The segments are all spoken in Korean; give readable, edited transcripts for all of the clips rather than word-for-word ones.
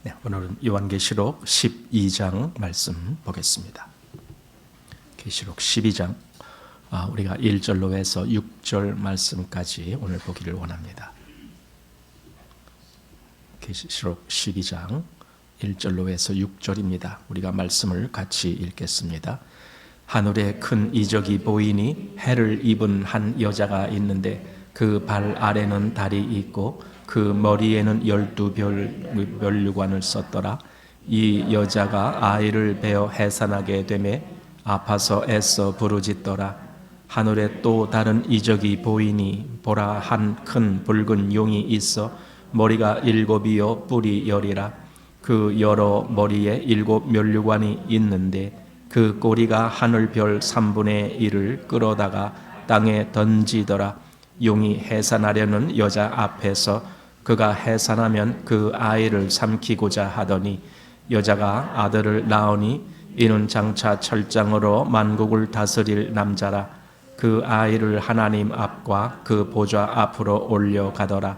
네, 오늘은 요한계시록 12장 말씀 보겠습니다. 계시록 12장 우리가 1절로 해서 6절 말씀까지 오늘 보기를 원합니다. 계시록 12장 1절로 해서 6절입니다. 우리가 말씀을 같이 읽겠습니다. 하늘에 큰 이적이 보이니 해를 입은 한 여자가 있는데 그 발 아래는 달이 있고 그 머리에는 12별 면류관을 썼더라. 이 여자가 아이를 베어 해산하게 되매 아파서 애써 부르짖더라. 하늘에 또 다른 이적이 보이니 보라, 한 큰 붉은 용이 있어 머리가 7이요 뿔이 10이라. 그 여러 머리에 7 면류관이 있는데 그 꼬리가 하늘별 3분의 1을 끌어다가 땅에 던지더라. 용이 해산하려는 여자 앞에서 그가 해산하면 그 아이를 삼키고자 하더니 여자가 아들을 낳으니 이는 장차 철장으로 만국을 다스릴 남자라. 그 아이를 하나님 앞과 그 보좌 앞으로 올려가더라.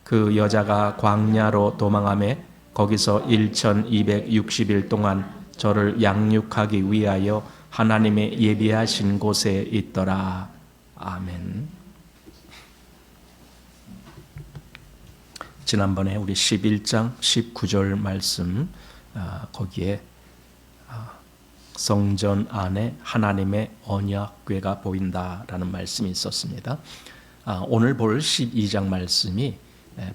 그 여자가 광야로 도망하매 거기서 1260일 동안 저를 양육하기 위하여 하나님의 예비하신 곳에 있더라. 아멘. 지난번에 우리 11장 19절 말씀 거기에 성전 안에 하나님의 언약궤가 보인다라는 말씀이 있었습니다. 오늘 볼 12장 말씀이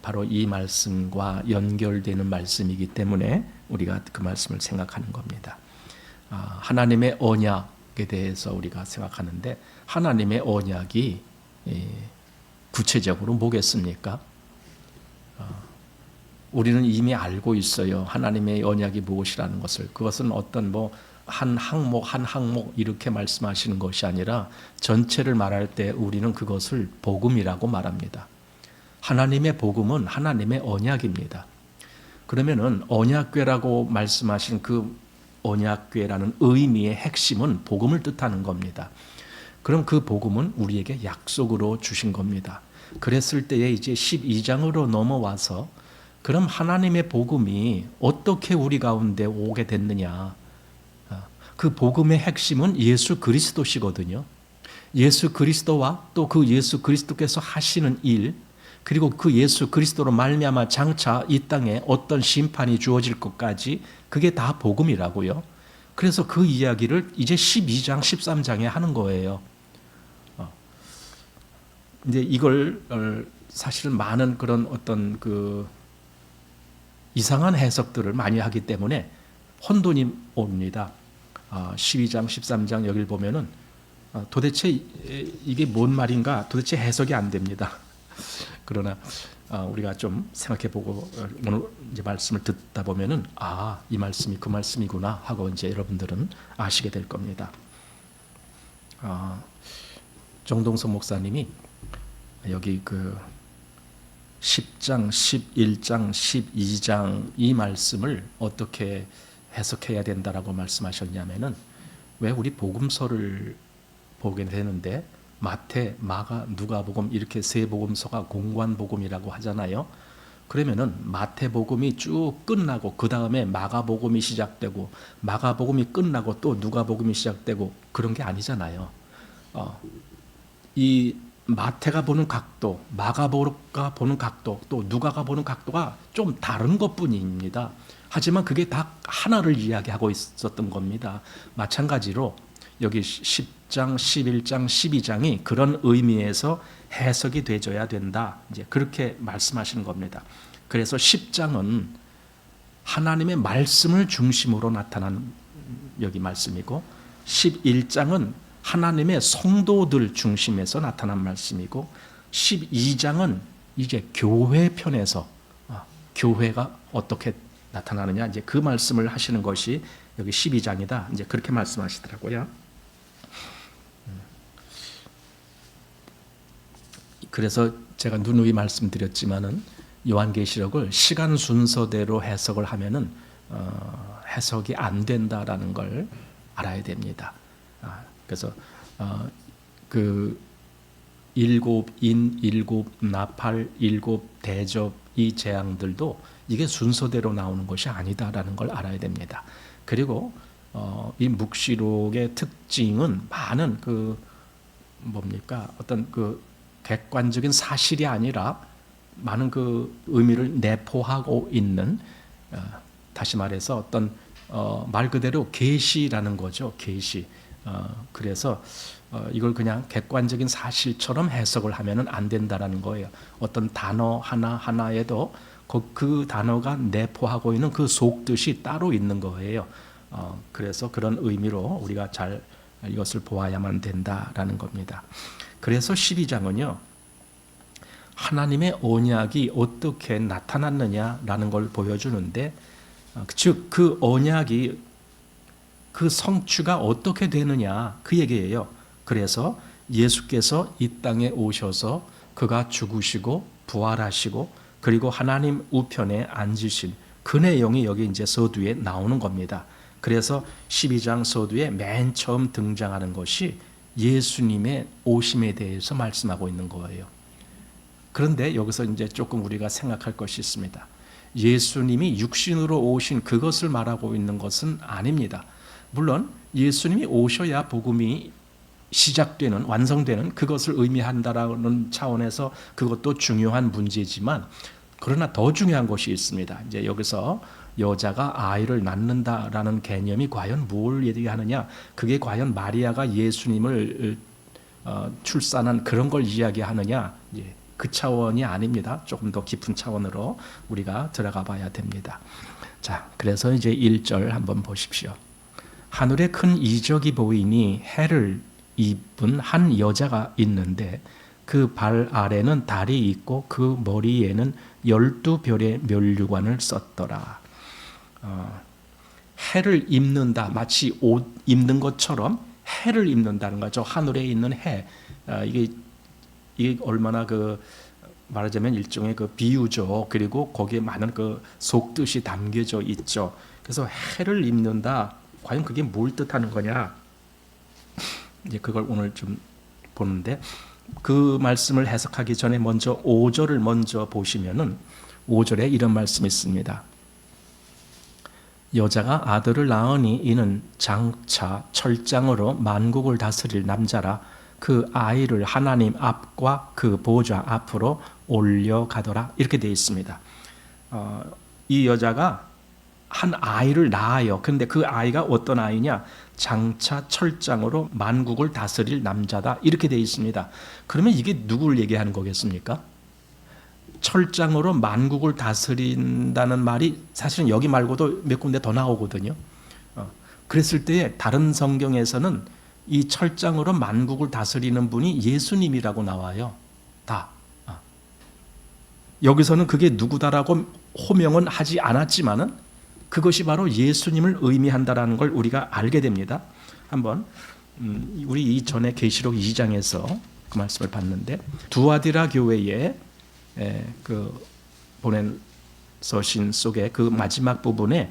바로 이 말씀과 연결되는 말씀이기 때문에 우리가 그 말씀을 생각하는 겁니다. 하나님의 언약에 대해서 우리가 생각하는데 하나님의 언약이 구체적으로 뭐겠습니까? 우리는 이미 알고 있어요. 하나님의 언약이 무엇이라는 것을. 그것은 어떤 한 항목 이렇게 말씀하시는 것이 아니라 전체를 말할 때 우리는 그것을 복음이라고 말합니다. 하나님의 복음은 하나님의 언약입니다. 그러면은 언약궤라고 말씀하신 그 언약궤라는 의미의 핵심은 복음을 뜻하는 겁니다. 그럼 그 복음은 우리에게 약속으로 주신 겁니다. 그랬을 때에 이제 12장으로 넘어와서 그럼 하나님의 복음이 어떻게 우리 가운데 오게 됐느냐. 그 복음의 핵심은 예수 그리스도시거든요. 예수 그리스도와 또 그 예수 그리스도께서 하시는 일, 그리고 그 예수 그리스도로 말미암아 장차 이 땅에 어떤 심판이 주어질 것까지 그게 다 복음이라고요. 그래서 그 이야기를 이제 12장, 13장에 하는 거예요. 이제 이걸 사실은 많은 그런 어떤 이상한 해석들을 많이 하기 때문에 혼돈이 옵니다. 12장, 13장 여기를 보면은 도대체 이게 뭔 말인가 도대체 해석이 안 됩니다. 그러나 우리가 좀 생각해보고 오늘 이제 말씀을 듣다 보면은 이 말씀이 그 말씀이구나 하고 이제 여러분들은 아시게 될 겁니다. 정동석 목사님이 여기 10장, 11장, 12장 이 말씀을 어떻게 해석해야 된다라고 말씀하셨냐면은 왜 우리 복음서를 보게 되는데 마태, 마가, 누가복음 이렇게 세 복음서가 공관복음이라고 하잖아요. 그러면은 마태복음이 쭉 끝나고 그 다음에 마가복음이 시작되고 마가복음이 끝나고 또 누가복음이 시작되고 그런 게 아니잖아요. 이 마태가 보는 각도, 마가복음가 보는 각도, 또 누가가 보는 각도가 좀 다른 것뿐입니다. 하지만 그게 다 하나를 이야기하고 있었던 겁니다. 마찬가지로 여기 10장, 11장, 12장이 그런 의미에서 해석이 되어야 된다. 이제 그렇게 말씀하시는 겁니다. 그래서 10장은 하나님의 말씀을 중심으로 나타난 여기 말씀이고 11장은 하나님의 성도들 중심에서 나타난 말씀이고 12장은 이제 교회 편에서 교회가 어떻게 나타나느냐 이제 그 말씀을 하시는 것이 여기 12장이다. 이제 그렇게 말씀하시더라고요. 그래서 제가 누누이 말씀드렸지만은 요한계시록을 시간 순서대로 해석을 하면은 해석이 안 된다라는 걸 알아야 됩니다. 그래서 그 일곱 인, 일곱 나팔, 일곱 대접 이 재앙들도 이게 순서대로 나오는 것이 아니다라는 걸 알아야 됩니다. 그리고 이 묵시록의 특징은 많은 어떤 객관적인 사실이 아니라 많은 의미를 내포하고 있는, 다시 말해서 어떤 말 그대로 계시라는 거죠. 계시. 그래서 이걸 그냥 객관적인 사실처럼 해석을 하면은 안 된다라는 거예요. 어떤 단어 하나에도 그 단어가 내포하고 있는 그 속뜻이 따로 있는 거예요. 그래서 그런 의미로 우리가 잘 이것을 보아야만 된다라는 겁니다. 그래서 12장은요, 하나님의 언약이 어떻게 나타났느냐라는 걸 보여주는데, 즉 그 언약이 그 성취가 어떻게 되느냐 그 얘기예요. 그래서 예수께서 이 땅에 오셔서 그가 죽으시고 부활하시고 그리고 하나님 우편에 앉으신 그 내용이 여기 이제 서두에 나오는 겁니다. 그래서 12장 서두에 맨 처음 등장하는 것이 예수님의 오심에 대해서 말씀하고 있는 거예요. 그런데 여기서 이제 조금 우리가 생각할 것이 있습니다. 예수님이 육신으로 오신 그것을 말하고 있는 것은 아닙니다. 물론 예수님이 오셔야 복음이 시작되는, 완성되는 그것을 의미한다라는 차원에서 그것도 중요한 문제지만, 그러나 더 중요한 것이 있습니다. 이제 여기서 여자가 아이를 낳는다라는 개념이 과연 뭘 얘기하느냐? 그게 과연 마리아가 예수님을 출산한 그런 걸 이야기하느냐? 그 차원이 아닙니다. 조금 더 깊은 차원으로 우리가 들어가 봐야 됩니다. 자, 그래서 이제 1절 한번 보십시오. 하늘에 큰 이적이 보이니 해를 입은 한 여자가 있는데 그 발 아래는 달이 있고 그 머리에는 12별의 면류관을 썼더라. 해를 입는다, 마치 옷 입는 것처럼 해를 입는다는 거죠. 하늘에 있는 해. 이게 얼마나 말하자면 일종의 비유죠. 그리고 거기에 많은 속뜻이 담겨져 있죠. 그래서 해를 입는다. 과연 그게 뭘 뜻하는 거냐? 이제 그걸 오늘 좀 보는데, 그 말씀을 해석하기 전에 먼저 5절을 먼저 보시면은 5절에 이런 말씀이 있습니다. 여자가 아들을 낳으니 이는 장차 철장으로 만국을 다스릴 남자라. 그 아이를 하나님 앞과 그 보좌 앞으로 올려가더라. 이렇게 되어 있습니다. 이 여자가 한 아이를 낳아요. 그런데 그 아이가 어떤 아이냐? 장차 철장으로 만국을 다스릴 남자다. 이렇게 되어 있습니다. 그러면 이게 누구를 얘기하는 거겠습니까? 철장으로 만국을 다스린다는 말이 사실은 여기 말고도 몇 군데 더 나오거든요. 그랬을 때 다른 성경에서는 이 철장으로 만국을 다스리는 분이 예수님이라고 나와요. 다. 여기서는 그게 누구다라고 호명은 하지 않았지만은 그것이 바로 예수님을 의미한다라는 걸 우리가 알게 됩니다. 한번 우리 이전에 계시록 2장에서 그 말씀을 봤는데, 두아디라 교회에 보낸 서신 속에 그 마지막 부분에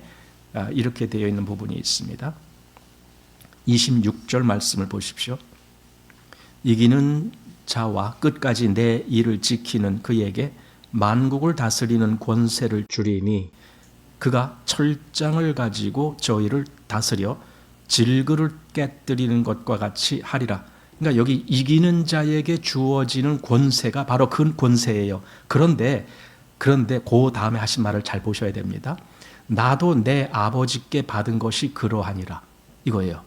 이렇게 되어 있는 부분이 있습니다. 26절 말씀을 보십시오. 이기는 자와 끝까지 내 일을 지키는 그에게 만국을 다스리는 권세를 주리니 그가 철장을 가지고 저희를 다스려 질그를 깨뜨리는 것과 같이 하리라. 그러니까 여기 이기는 자에게 주어지는 권세가 바로 그 권세예요. 그런데 그 다음에 하신 말을 잘 보셔야 됩니다. 나도 내 아버지께 받은 것이 그러하니라. 이거예요.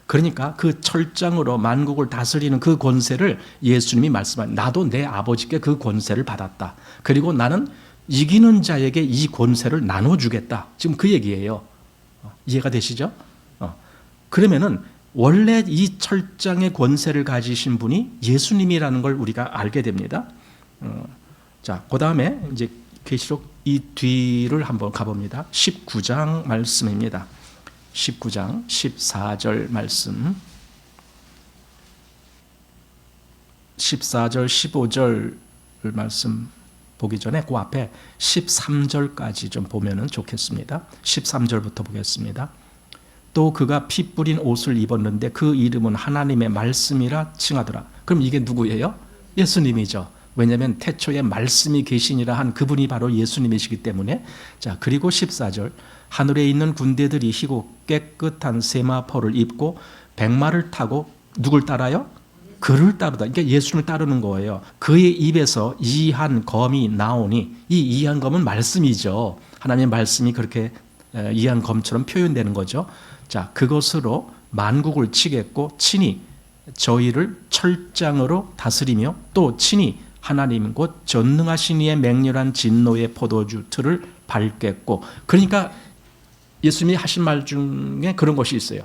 그러니까 그 철장으로 만국을 다스리는 그 권세를 예수님이 말씀한, 나도 내 아버지께 그 권세를 받았다. 그리고 나는 이기는 자에게 이 권세를 나눠주겠다. 지금 그 얘기예요. 이해가 되시죠? 그러면은 원래 이 철장의 권세를 가지신 분이 예수님이라는 걸 우리가 알게 됩니다. 자, 그 다음에 이제 계시록 이 뒤를 한번 가봅니다. 19장 말씀입니다. 19장 14절 말씀, 14절 15절 말씀 보기 전에 그 앞에 13절까지 좀 보면 좋겠습니다. 13절부터 보겠습니다. 또 그가 피 뿌린 옷을 입었는데 그 이름은 하나님의 말씀이라 칭하더라. 그럼 이게 누구예요? 예수님이죠. 왜냐하면 태초에 말씀이 계시니라 한 그분이 바로 예수님이시기 때문에. 자, 그리고 14절, 하늘에 있는 군대들이 희고 깨끗한 세마포를 입고 백마를 타고 누굴 따라요? 그를 따르다. 그러니까 예수님을 따르는 거예요. 그의 입에서 이한 검이 나오니, 이 이한 검은 말씀이죠. 하나님의 말씀이 그렇게 이한 검처럼 표현되는 거죠. 자, 그것으로 만국을 치겠고 친히 저희를 철장으로 다스리며 또 친히 하나님 곧 전능하신 이의 맹렬한 진노의 포도주 틀을 밟겠고. 그러니까 예수님이 하신 말 중에 그런 것이 있어요.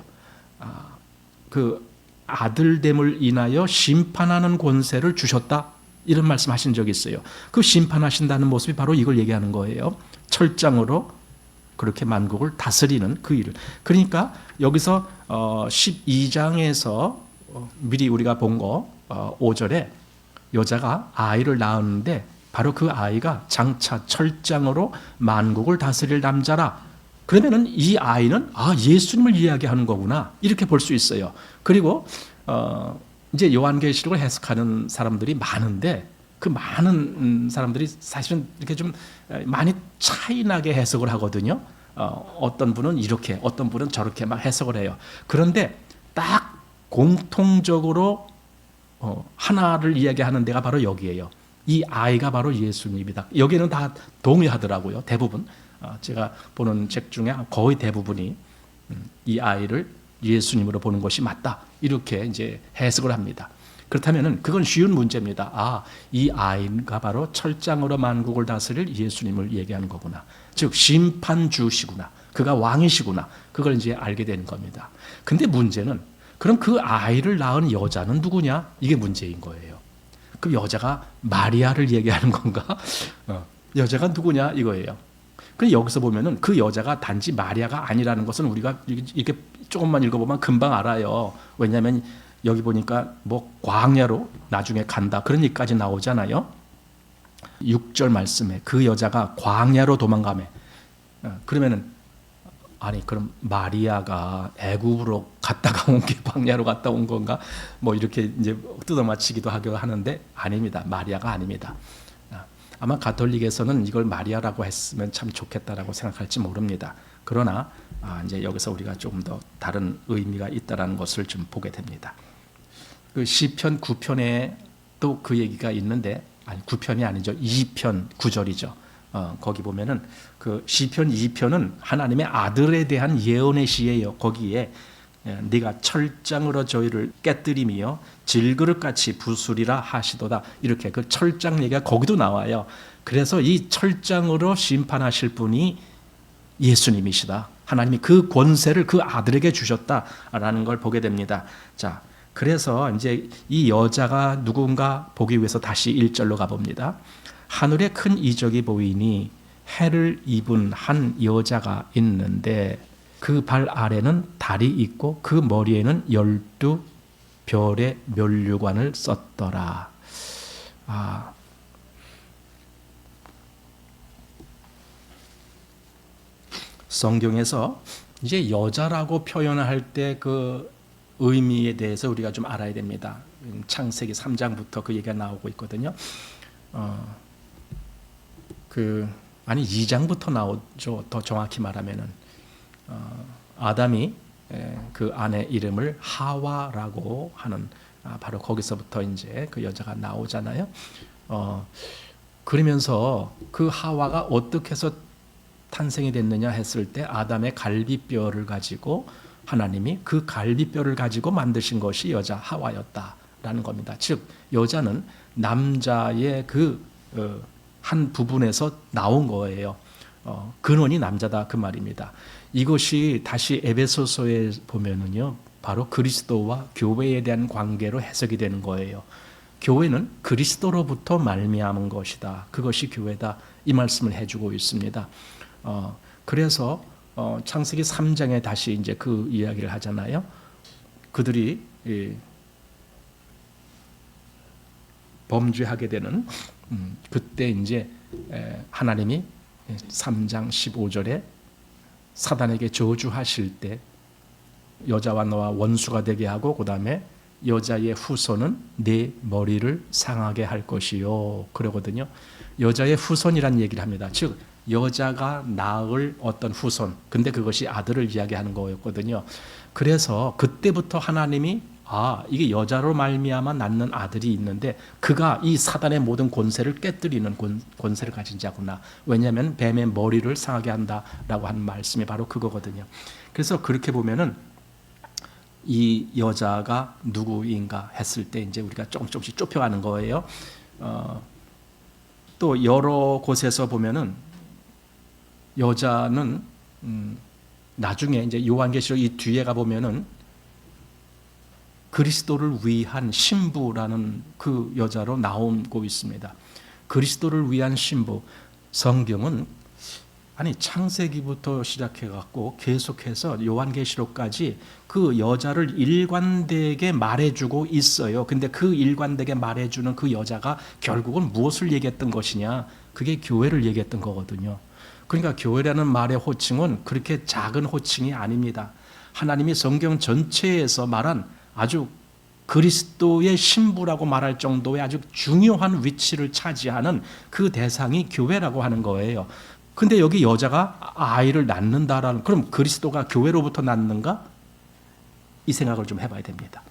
그 아들됨을 인하여 심판하는 권세를 주셨다, 이런 말씀하신 적이 있어요. 그 심판하신다는 모습이 바로 이걸 얘기하는 거예요. 철장으로 그렇게 만국을 다스리는 그 일을. 그러니까 여기서 12장에서 미리 우리가 본 거 5절에 여자가 아이를 낳았는데 바로 그 아이가 장차 철장으로 만국을 다스릴 남자라. 그러면은 이 아이는 예수님을 이야기하는 거구나, 이렇게 볼 수 있어요. 그리고 이제 요한계시록을 해석하는 사람들이 많은데 그 많은 사람들이 사실은 이렇게 좀 많이 차이나게 해석을 하거든요. 어떤 분은 이렇게, 어떤 분은 저렇게 막 해석을 해요. 그런데 딱 공통적으로 하나를 이야기하는 데가 바로 여기예요. 이 아이가 바로 예수님이다. 여기는 다 동의하더라고요. 대부분. 제가 보는 책 중에 거의 대부분이 이 아이를 예수님으로 보는 것이 맞다, 이렇게 이제 해석을 합니다. 그렇다면은 그건 쉬운 문제입니다. 이 아이가 바로 철장으로 만국을 다스릴 예수님을 얘기하는 거구나. 즉 심판주시구나. 그가 왕이시구나. 그걸 이제 알게 되는 겁니다. 근데 문제는 그럼 그 아이를 낳은 여자는 누구냐? 이게 문제인 거예요. 그 여자가 마리아를 얘기하는 건가? 여자가 누구냐 이거예요. 그래서 여기서 보면은 그 여자가 단지 마리아가 아니라는 것은 우리가 이렇게 조금만 읽어보면 금방 알아요. 왜냐하면 여기 보니까 뭐 광야로 나중에 간다, 그런 얘기까지 나오잖아요. 6절 말씀에 그 여자가 광야로 도망가매. 그러면은 그럼 마리아가 애굽으로 갔다가 온 게 광야로 갔다 온 건가? 뭐 이렇게 이제 뜯어맞히기도 하는데 아닙니다. 마리아가 아닙니다. 아마 가톨릭에서는 이걸 마리아라고 했으면 참 좋겠다라고 생각할지 모릅니다. 그러나 이제 여기서 우리가 조금 더 다른 의미가 있다라는 것을 좀 보게 됩니다. 그 시편 9편에 또 그 얘기가 있는데, 9편이 아니죠. 2편 9절이죠. 거기 보면은 그 시편 2편은 하나님의 아들에 대한 예언의 시예요. 거기에 네가 철장으로 저희를 깨뜨리며 질그릇같이 부수리라 하시도다, 이렇게 그 철장 얘기가 거기도 나와요. 그래서 이 철장으로 심판하실 분이 예수님이시다. 하나님이 그 권세를 그 아들에게 주셨다라는 걸 보게 됩니다. 자, 그래서 이제 이 여자가 누군가 보기 위해서 다시 1절로 가봅니다. 하늘에 큰 이적이 보이니 해를 입은 한 여자가 있는데 그 발 아래는 달이 있고 그 머리에는 12별의 면류관을 썼더라. 성경에서 이제 여자라고 표현할 때 그 의미에 대해서 우리가 좀 알아야 됩니다. 창세기 3장부터 그 얘기가 나오고 있거든요. 2장부터 나오죠. 더 정확히 말하면은 아담이 그 아내 이름을 하와라고 하는, 바로 거기서부터 이제 그 여자가 나오잖아요. 그러면서 그 하와가 어떻게 해서 탄생이 됐느냐 했을 때 아담의 갈비뼈를 가지고 하나님이 그 갈비뼈를 가지고 만드신 것이 여자 하와였다라는 겁니다. 즉 여자는 남자의 그 한 부분에서 나온 거예요. 근원이 남자다, 그 말입니다. 이것이 다시 에베소서에 보면은요, 바로 그리스도와 교회에 대한 관계로 해석이 되는 거예요. 교회는 그리스도로부터 말미암은 것이다. 그것이 교회다. 이 말씀을 해주고 있습니다. 그래서 창세기 3장에 다시 이제 그 이야기를 하잖아요. 그들이 범죄하게 되는 그때 이제 하나님이 3장 15절에 사단에게 저주하실 때 여자와 너와 원수가 되게 하고 그 다음에 여자의 후손은 네 머리를 상하게 할 것이요 그러거든요. 여자의 후손이란 얘기를 합니다. 즉 여자가 낳을 어떤 후손, 근데 그것이 아들을 이야기하는 거였거든요. 그래서 그때부터 하나님이 이게 여자로 말미암아 낳는 아들이 있는데 그가 이 사단의 모든 권세를 깨뜨리는 권세를 가진 자구나. 왜냐하면 뱀의 머리를 상하게 한다라고 하는 말씀이 바로 그거거든요. 그래서 그렇게 보면은 이 여자가 누구인가 했을 때 이제 우리가 조금씩 좁혀가는 거예요. 또 여러 곳에서 보면은 여자는 나중에 이제 요한계시록 이 뒤에 가 보면은 그리스도를 위한 신부라는 그 여자로 나오고 있습니다. 그리스도를 위한 신부. 성경은 창세기부터 시작해 갖고 계속해서 요한계시록까지 그 여자를 일관되게 말해주고 있어요. 근데 그 일관되게 말해주는 그 여자가 결국은 무엇을 얘기했던 것이냐? 그게 교회를 얘기했던 거거든요. 그러니까 교회라는 말의 호칭은 그렇게 작은 호칭이 아닙니다. 하나님이 성경 전체에서 말한 아주 그리스도의 신부라고 말할 정도의 아주 중요한 위치를 차지하는 그 대상이 교회라고 하는 거예요. 근데 여기 여자가 아이를 낳는다라는, 그럼 그리스도가 교회로부터 낳는가? 이 생각을 좀 해봐야 됩니다.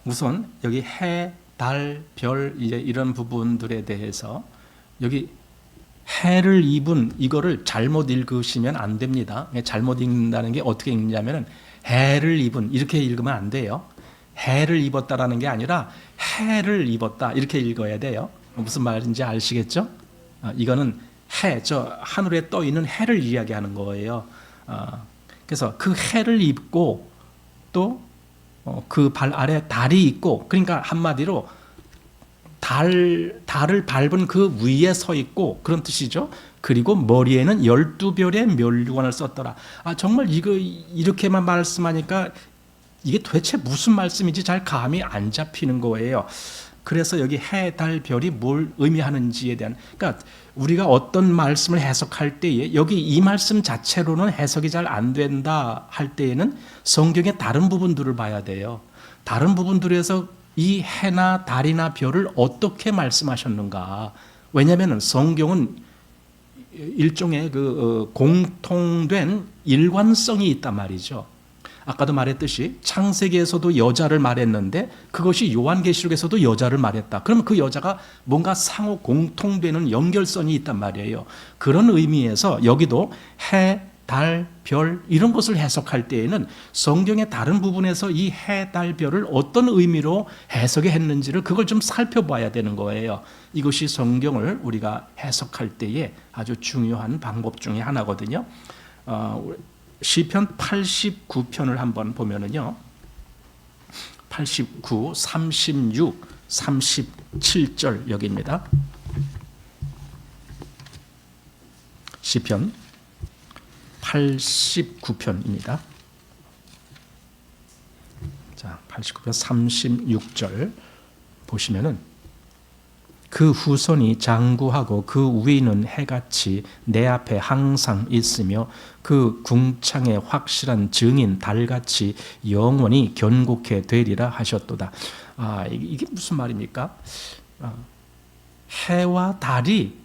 우선 여기 해, 달, 별 이런 부분들에 대해서 여기 해를 입은 이거를 잘못 읽으시면 안 됩니다. 잘못 읽는다는 게 어떻게 읽냐면은 해를 입은 이렇게 읽으면 안 돼요. 해를 입었다라는 게 아니라 해를 입었다 이렇게 읽어야 돼요. 무슨 말인지 아시겠죠? 이거는 해, 저 하늘에 떠 있는 해를 이야기하는 거예요. 그래서 그 해를 입고 또 그 발 아래 달이 있고, 그러니까 한마디로 달을 밟은 그 위에 서 있고 그런 뜻이죠. 그리고 머리에는 12별의 멸류관을 썼더라. 정말 이거 이렇게만 말씀하니까 이게 도대체 무슨 말씀인지 잘 감이 안 잡히는 거예요. 그래서 여기 해, 달, 별이 뭘 의미하는지에 대한, 그러니까 우리가 어떤 말씀을 해석할 때에 여기 이 말씀 자체로는 해석이 잘 안 된다 할 때에는 성경의 다른 부분들을 봐야 돼요. 다른 부분들에서 이 해나 달이나 별을 어떻게 말씀하셨는가? 왜냐하면 성경은 일종의 공통된 일관성이 있단 말이죠. 아까도 말했듯이 창세기에서도 여자를 말했는데 그것이 요한계시록에서도 여자를 말했다. 그러면 그 여자가 뭔가 상호 공통되는 연결성이 있단 말이에요. 그런 의미에서 여기도 해, 달, 별 이런 것을 해석할 때에는 성경의 다른 부분에서 이 해, 달, 별을 어떤 의미로 해석을 했는지를 그걸 좀 살펴봐야 되는 거예요. 이것이 성경을 우리가 해석할 때에 아주 중요한 방법 중에 하나거든요. 시편 89편을 한번 보면은요. 89, 36, 37절 여기입니다. 시편 89편입니다. 자, 89편 36절 보시면은 그 후손이 장구하고 그 위는 해같이 내 앞에 항상 있으며 그 궁창의 확실한 증인 달같이 영원히 견고케 되리라 하셨도다. 이게 무슨 말입니까? 해와 달이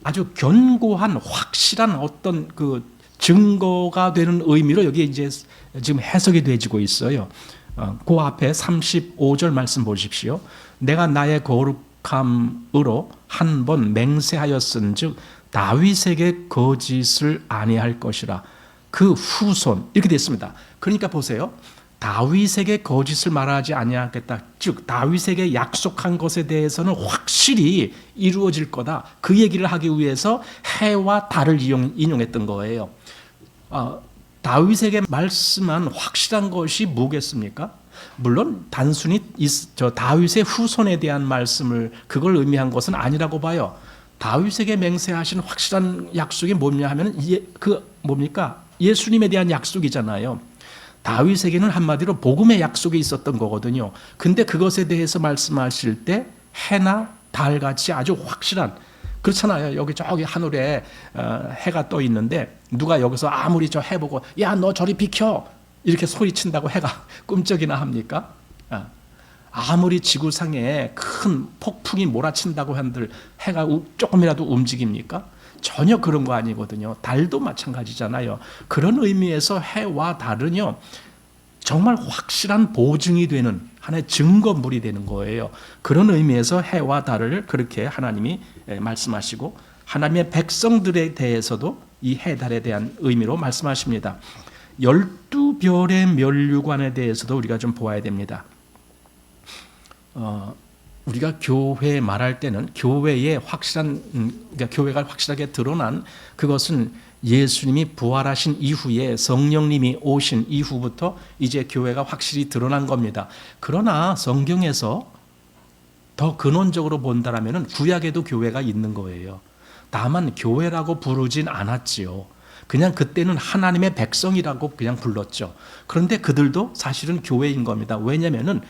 아주 견고한 확실한 어떤 그 증거가 되는 의미로 여기 이제 지금 해석이 되어지고 있어요. 그 앞에 35절 말씀 보십시오. 내가 나의 거룩함으로 한 번 맹세하였은즉 다윗에게 거짓을 아니할 것이라. 그 후손 이렇게 됐습니다. 그러니까 보세요. 다윗에게 거짓을 말하지 아니하겠다. 즉 다윗에게 약속한 것에 대해서는 확실히 이루어질 거다. 그 얘기를 하기 위해서 해와 달을 인용했던 거예요. 다윗에게 말씀한 확실한 것이 뭐겠습니까? 물론 단순히 다윗의 후손에 대한 말씀을 그걸 의미한 것은 아니라고 봐요. 다윗에게 맹세하신 확실한 약속이 뭐냐 하면 뭡니까? 예수님에 대한 약속이잖아요. 다윗에게는 한마디로 복음의 약속이 있었던 거거든요. 근데 그것에 대해서 말씀하실 때 해나 달같이 아주 확실한, 그렇잖아요. 여기 저기 하늘에 해가 떠 있는데 누가 여기서 아무리 저 해보고 야, 너 저리 비켜 이렇게 소리친다고 해가 꿈쩍이나 합니까? 아무리 지구상에 큰 폭풍이 몰아친다고 한들 해가 조금이라도 움직입니까? 전혀 그런 거 아니거든요. 달도 마찬가지잖아요. 그런 의미에서 해와 달은요, 정말 확실한 보증이 되는 하나의 증거물이 되는 거예요. 그런 의미에서 해와 달을 그렇게 하나님이 말씀하시고 하나님의 백성들에 대해서도 이 해, 달에 대한 의미로 말씀하십니다. 12별의 멸류관에 대해서도 우리가 좀 보아야 됩니다. 우리가 교회 말할 때는 교회의 확실한, 그러니까 교회가 확실하게 드러난 그것은 예수님이 부활하신 이후에 성령님이 오신 이후부터 이제 교회가 확실히 드러난 겁니다. 그러나 성경에서 더 근원적으로 본다라면 구약에도 교회가 있는 거예요. 다만 교회라고 부르진 않았지요. 그냥 그때는 하나님의 백성이라고 그냥 불렀죠. 그런데 그들도 사실은 교회인 겁니다. 왜냐하면은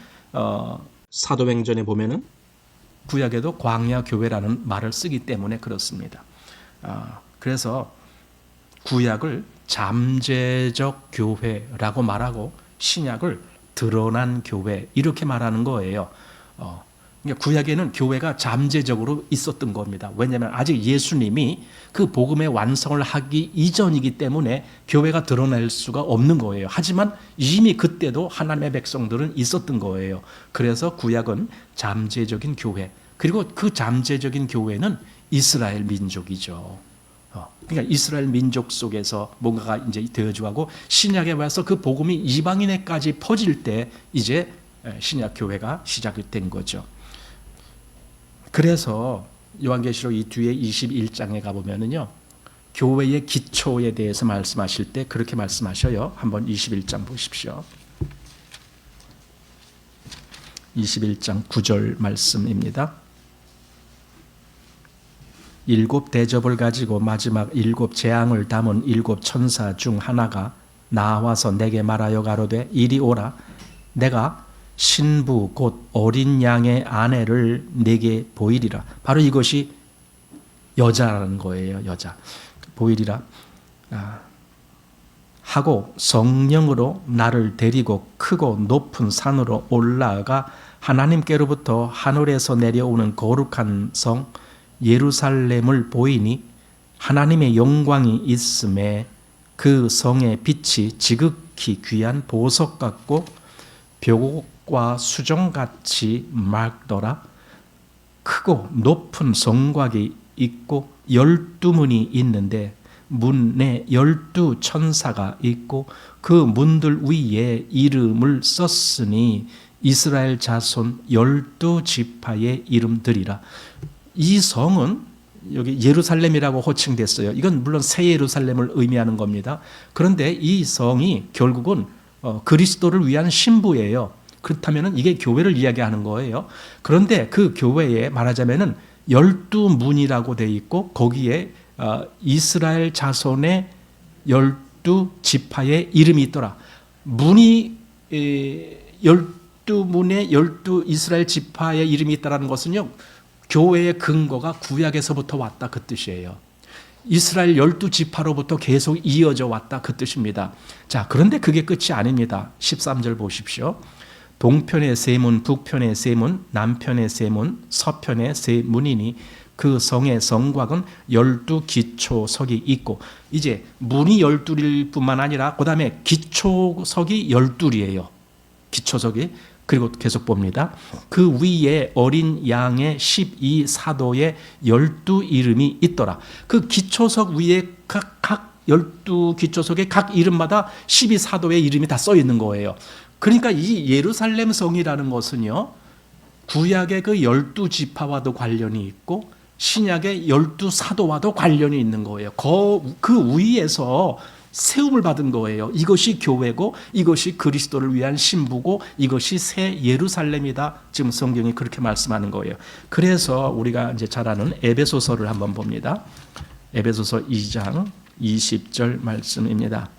사도행전에 보면은 구약에도 광야 교회라는 말을 쓰기 때문에 그렇습니다. 그래서 구약을 잠재적 교회라고 말하고 신약을 드러난 교회 이렇게 말하는 거예요. 그러니까 구약에는 교회가 잠재적으로 있었던 겁니다. 왜냐하면 아직 예수님이 그 복음의 완성을 하기 이전이기 때문에 교회가 드러날 수가 없는 거예요. 하지만 이미 그때도 하나님의 백성들은 있었던 거예요. 그래서 구약은 잠재적인 교회, 그리고 그 잠재적인 교회는 이스라엘 민족이죠. 그러니까 이스라엘 민족 속에서 뭔가가 이제 되어주고 신약에 와서 그 복음이 이방인에까지 퍼질 때 이제 신약 교회가 시작이 된 거죠. 그래서 요한계시록 이 뒤에 21장에 가보면은요, 교회의 기초에 대해서 말씀하실 때 그렇게 말씀하셔요. 한번 21장 보십시오. 21장 9절 말씀입니다. 7 대접을 가지고 마지막 7 재앙을 담은 7 천사 중 하나가 나와서 내게 말하여 가로되 이리 오라. 내가 신부 곧 어린 양의 아내를 내게 보이리라. 바로 이것이 여자라는 거예요. 여자 보이리라 하고 성령으로 나를 데리고 크고 높은 산으로 올라가 하나님께로부터 하늘에서 내려오는 거룩한 성 예루살렘을 보이니 하나님의 영광이 있음에 그 성의 빛이 지극히 귀한 보석 같고 벽옥과 수정같이 맑더라. 크고 높은 성곽이 있고 12문이 있는데 문에 12 천사가 있고 그 문들 위에 이름을 썼으니 이스라엘 자손 12 지파의 이름들이라. 이 성은 여기 예루살렘이라고 호칭됐어요. 이건 물론 새 예루살렘을 의미하는 겁니다. 그런데 이 성이 결국은 그리스도를 위한 신부예요. 그렇다면 이게 교회를 이야기하는 거예요. 그런데 그 교회에 말하자면은 12문이라고 되어 있고 거기에 이스라엘 자손의 12 지파의 이름이 있더라. 문이 12문에 12 이스라엘 지파의 이름이 있다는 것은요, 교회의 근거가 구약에서부터 왔다 그 뜻이에요. 이스라엘 12 지파로부터 계속 이어져 왔다 그 뜻입니다. 자, 그런데 그게 끝이 아닙니다. 13절 보십시오. 동편의 세 문, 북편의 세 문, 남편의 세 문, 서편의 세 문이니 그 성의 성곽은 12 기초석이 있고, 이제 문이 12일 뿐만 아니라 그 다음에 기초석이 12이에요. 기초석이. 그리고 계속 봅니다. 그 위에 어린 양의 12 사도의 12 이름이 있더라. 그 기초석 위에 각 12 기초석의 각 이름마다 12 사도의 이름이 다 써 있는 거예요. 그러니까 이 예루살렘 성이라는 것은요, 구약의 그 12 지파와도 관련이 있고 신약의 12 사도와도 관련이 있는 거예요. 그 위에서 세움을 받은 거예요. 이것이 교회고 이것이 그리스도를 위한 신부고 이것이 새 예루살렘이다. 지금 성경이 그렇게 말씀하는 거예요. 그래서 우리가 이제 잘 아는 에베소서를 한번 봅니다. 에베소서 2장 20절 말씀입니다.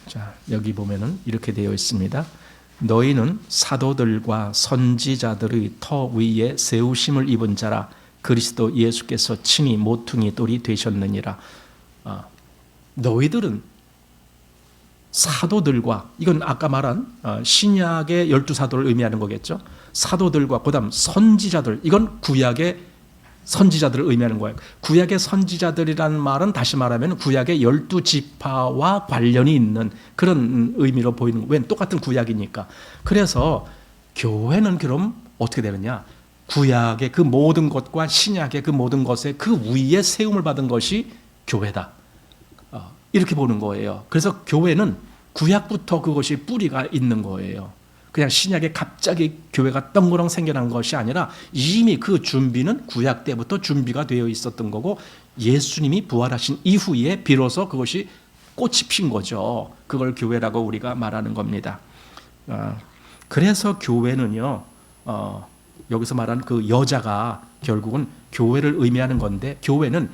자, 여기 보면은 이렇게 되어 있습니다. 너희는 사도들과 선지자들의 터 위에 세우심을 입은 자라 그리스도 예수께서 친히 모퉁이 돌이 되셨느니라. 너희들은 사도들과, 이건 아까 말한 신약의 12사도를 의미하는 거겠죠. 사도들과 그다음 선지자들, 이건 구약의 선지자들을 의미하는 거예요. 구약의 선지자들이라는 말은 다시 말하면 구약의 12지파와 관련이 있는 그런 의미로 보이는 거예요. 왜냐하면 똑같은 구약이니까. 그래서 교회는 그럼 어떻게 되느냐, 구약의 그 모든 것과 신약의 그 모든 것에 그 위에 세움을 받은 것이 교회다, 이렇게 보는 거예요. 그래서 교회는 구약부터 그것이 뿌리가 있는 거예요. 그냥 신약에 갑자기 교회가 덩그렁 생겨난 것이 아니라 이미 그 준비는 구약 때부터 준비가 되어 있었던 거고, 예수님이 부활하신 이후에 비로소 그것이 꽃이 핀 거죠. 그걸 교회라고 우리가 말하는 겁니다. 그래서 교회는요, 여기서 말하는 그 여자가 결국은 교회를 의미하는 건데, 교회는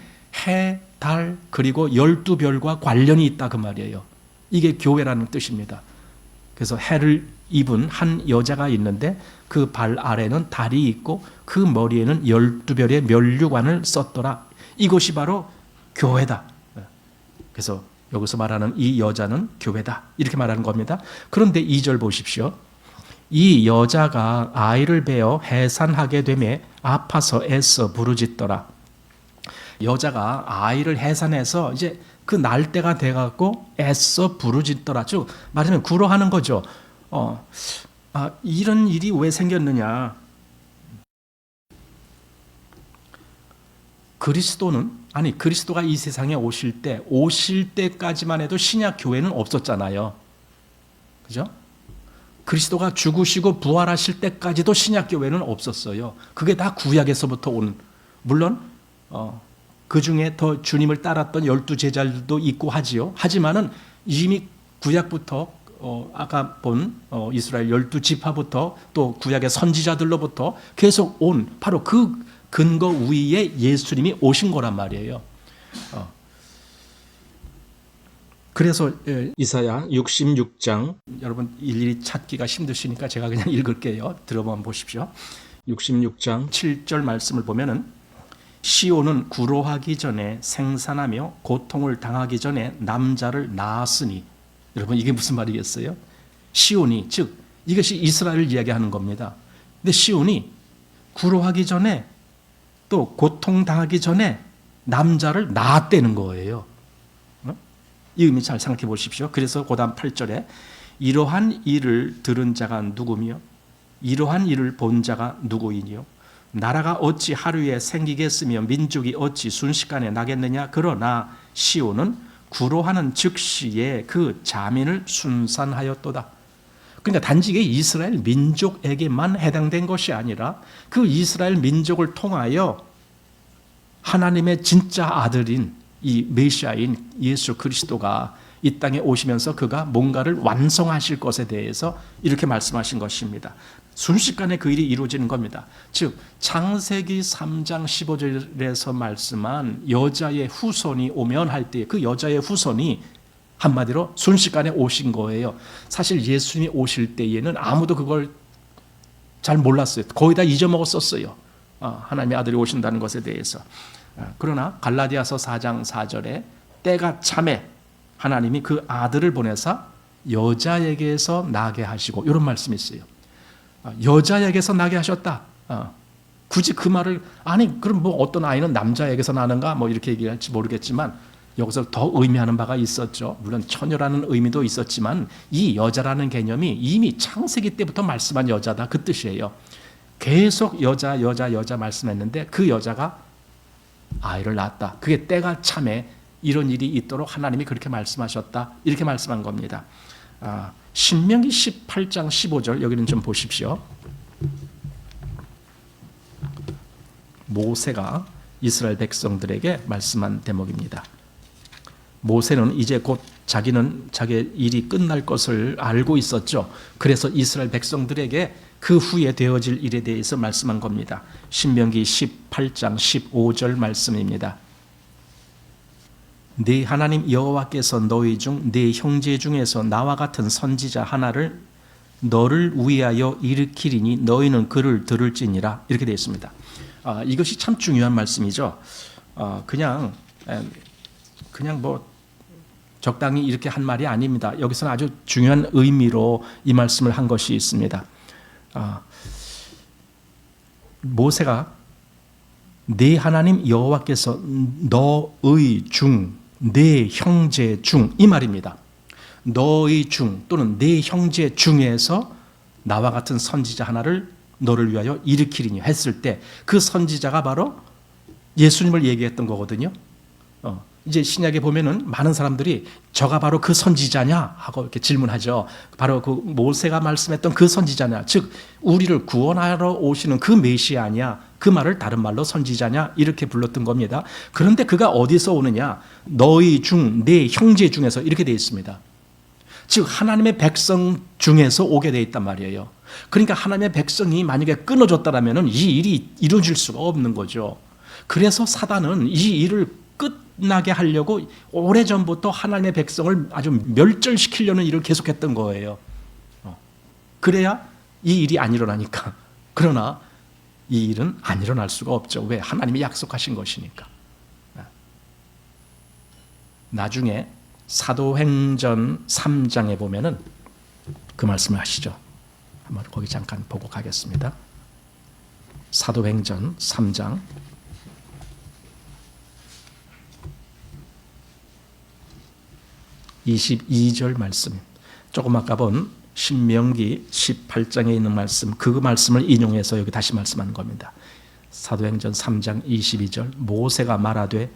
해, 달, 그리고 12별과 관련이 있다 그 말이에요. 이게 교회라는 뜻입니다. 그래서 해를 입은 한 여자가 있는데 그 발 아래는 달이 있고 그 머리에는 12별의 면류관을 썼더라. 이것이 바로 교회다. 그래서 여기서 말하는 이 여자는 교회다, 이렇게 말하는 겁니다. 그런데 2절 보십시오. 이 여자가 아이를 베어 해산하게 되매 아파서 애써 부르짖더라. 여자가 아이를 해산해서 이제 그 날 때가 돼갖고 애써 부르짖더라. 즉 말하자면 구로하는 거죠. 이런 일이 왜 생겼느냐. 그리스도가 이 세상에 오실 때까지만 해도 신약 교회는 없었잖아요. 그죠? 그리스도가 죽으시고 부활하실 때까지도 신약 교회는 없었어요. 그게 다 구약에서부터 온, 물론 그 중에 더 주님을 따랐던 12제자들도 있고 하지요. 하지만은 이미 구약부터 아까 본 이스라엘 12지파부터 또 구약의 선지자들로부터 계속 온 바로 그 근거 위에 예수님이 오신 거란 말이에요. 그래서 이사야 66장, 여러분 일일이 찾기가 힘드시니까 제가 그냥 읽을게요. 들어만 보십시오. 66장 7절 말씀을 보면은 시온은 구로하기 전에 생산하며 고통을 당하기 전에 남자를 낳았으니, 여러분 이게 무슨 말이겠어요? 시온이, 즉 이것이 이스라엘을 이야기하는 겁니다. 근데 시온이 구로하기 전에 또 고통당하기 전에 남자를 낳았다는 거예요. 이 의미 잘 생각해 보십시오. 그래서 그 다음 8절에 이러한 일을 들은 자가 누구며 이러한 일을 본 자가 누구이니요? 나라가 어찌 하루에 생기겠으며 민족이 어찌 순식간에 나겠느냐? 그러나 시온은 구로하는 즉시에 그 자민을 순산하였도다. 그러니까 단지 이게 이스라엘 민족에게만 해당된 것이 아니라 그 이스라엘 민족을 통하여 하나님의 진짜 아들인 이 메시아인 예수 그리스도가 이 땅에 오시면서 그가 뭔가를 완성하실 것에 대해서 이렇게 말씀하신 것입니다. 순식간에 그 일이 이루어지는 겁니다. 즉 창세기 3장 15절에서 말씀한 여자의 후손이 오면 할 때 그 여자의 후손이 한마디로 순식간에 오신 거예요. 사실 예수님이 오실 때에는 아무도 그걸 잘 몰랐어요. 거의 다 잊어먹었었어요. 하나님의 아들이 오신다는 것에 대해서. 그러나 갈라디아서 4장 4절에 때가 참에 하나님이 그 아들을 보내사 여자에게서 나게 하시고, 이런 말씀이 있어요. 여자에게서 나게 하셨다. 굳이 그 말을, 아니 그럼 뭐 어떤 아이는 남자에게서 나는가 뭐 이렇게 얘기할지 모르겠지만 여기서 더 의미하는 바가 있었죠. 물론 처녀라는 의미도 있었지만 이 여자라는 개념이 이미 창세기 때부터 말씀한 여자다, 그 뜻이에요. 계속 여자 말씀했는데 그 여자가 아이를 낳았다. 그게 때가 참에 이런 일이 있도록 하나님이 그렇게 말씀하셨다, 이렇게 말씀한 겁니다. 신명기 18장 15절 여기는 좀 보십시오. 모세가 이스라엘 백성들에게 말씀한 대목입니다. 모세는 이제 곧 자기는 자기의 일이 끝날 것을 알고 있었죠. 그래서 이스라엘 백성들에게 그 후에 되어질 일에 대해서 말씀한 겁니다. 신명기 18장 15절 말씀입니다. 네 하나님 여호와께서 너희 중 네 형제 중에서 나와 같은 선지자 하나를 너를 위하여 일으키리니 너희는 그를 들을지니라. 이렇게 되어 있습니다. 이것이 참 중요한 말씀이죠. 그냥 뭐 적당히 이렇게 한 말이 아닙니다. 여기서는 아주 중요한 의미로 이 말씀을 한 것이 있습니다. 모세가 네 하나님 여호와께서 너의 중, 네 형제 중, 이 말입니다. 너의 중 또는 네 형제 중에서 나와 같은 선지자 하나를 너를 위하여 일으키리니 했을 때 그 선지자가 바로 예수님을 얘기했던 거거든요. 이제 신약에 보면은 많은 사람들이 저가 바로 그 선지자냐 하고 이렇게 질문하죠. 바로 그 모세가 말씀했던 그 선지자냐, 즉 우리를 구원하러 오시는 그 메시아냐, 그 말을 다른 말로 선지자냐 이렇게 불렀던 겁니다. 그런데 그가 어디서 오느냐? 너희 중, 네 형제 중에서 이렇게 되어 있습니다. 즉 하나님의 백성 중에서 오게 되어 있단 말이에요. 그러니까 하나님의 백성이 만약에 끊어졌다라면 이 일이 이루어질 수가 없는 거죠. 그래서 사단은 이 일을 끝나게 하려고 오래전부터 하나님의 백성을 아주 멸절시키려는 일을 계속했던 거예요. 그래야 이 일이 안 일어나니까. 그러나 이 일은 안 일어날 수가 없죠. 왜? 하나님이 약속하신 것이니까. 나중에 사도행전 3장에 보면은 그 말씀을 하시죠. 한번 거기 잠깐 보고 가겠습니다. 사도행전 3장 22절 말씀. 조금 아까 본 신명기 18장에 있는 말씀, 그 말씀을 인용해서 여기 다시 말씀하는 겁니다. 사도행전 3장 22절. 모세가 말하되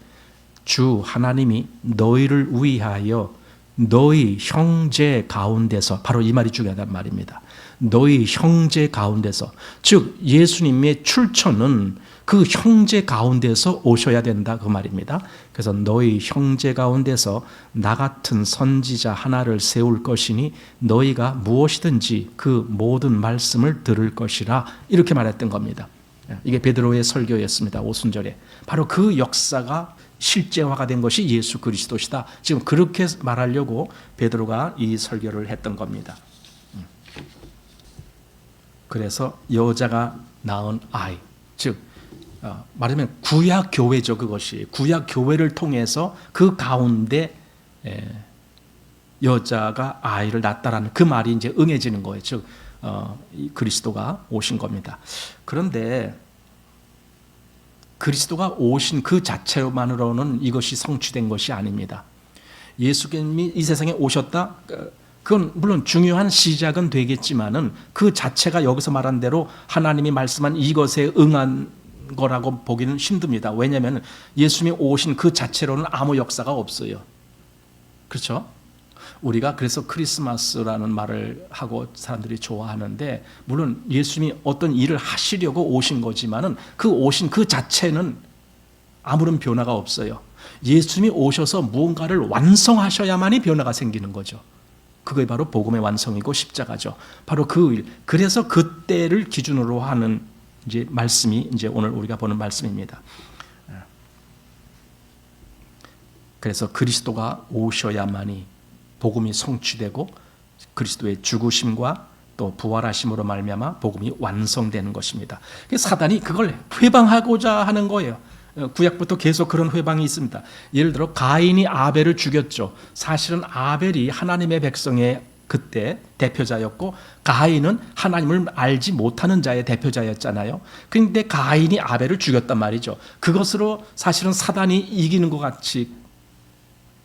주 하나님이 너희를 위하여 너희 형제 가운데서, 바로 이 말이 중요하단 말입니다. 너희 형제 가운데서, 즉 예수님의 출처는 그 형제 가운데서 오셔야 된다 그 말입니다. 그래서 너희 형제 가운데서 나 같은 선지자 하나를 세울 것이니 너희가 무엇이든지 그 모든 말씀을 들을 것이라, 이렇게 말했던 겁니다. 이게 베드로의 설교였습니다. 오순절에. 바로 그 역사가 실제화가 된 것이 예수 그리스도시다. 지금 그렇게 말하려고 베드로가 이 설교를 했던 겁니다. 그래서 여자가 낳은 아이, 즉 말하면 구약 교회죠. 그것이 구약 교회를 통해서 그 가운데 여자가 아이를 낳았다라는 그 말이 이제 응해지는 거예요. 즉 그리스도가 오신 겁니다. 그런데 그리스도가 오신 그 자체만으로는 이것이 성취된 것이 아닙니다. 예수님이 이 세상에 오셨다, 그건 물론 중요한 시작은 되겠지만은 그 자체가 여기서 말한 대로 하나님이 말씀한 이것에 응한 거라고 보기는 힘듭니다. 왜냐하면 예수님이 오신 그 자체로는 아무 역사가 없어요. 그렇죠? 우리가 그래서 크리스마스라는 말을 하고 사람들이 좋아하는데, 물론 예수님이 어떤 일을 하시려고 오신 거지만은 그 오신 그 자체는 아무런 변화가 없어요. 예수님이 오셔서 무언가를 완성하셔야만이 변화가 생기는 거죠. 그게 바로 복음의 완성이고 십자가죠. 바로 그 일. 그래서 그때를 기준으로 하는 이제 말씀이 이제 오늘 우리가 보는 말씀입니다. 그래서 그리스도가 오셔야만이 복음이 성취되고 그리스도의 죽으심과 또 부활하심으로 말미암아 복음이 완성되는 것입니다. 사단이 그걸 회방하고자 하는 거예요. 구약부터 계속 그런 회방이 있습니다. 예를 들어 가인이 아벨을 죽였죠. 사실은 아벨이 하나님의 백성의 그때 대표자였고 가인은 하나님을 알지 못하는 자의 대표자였잖아요. 그런데 가인이 아벨을 죽였단 말이죠. 그것으로 사실은 사단이 이기는 것 같이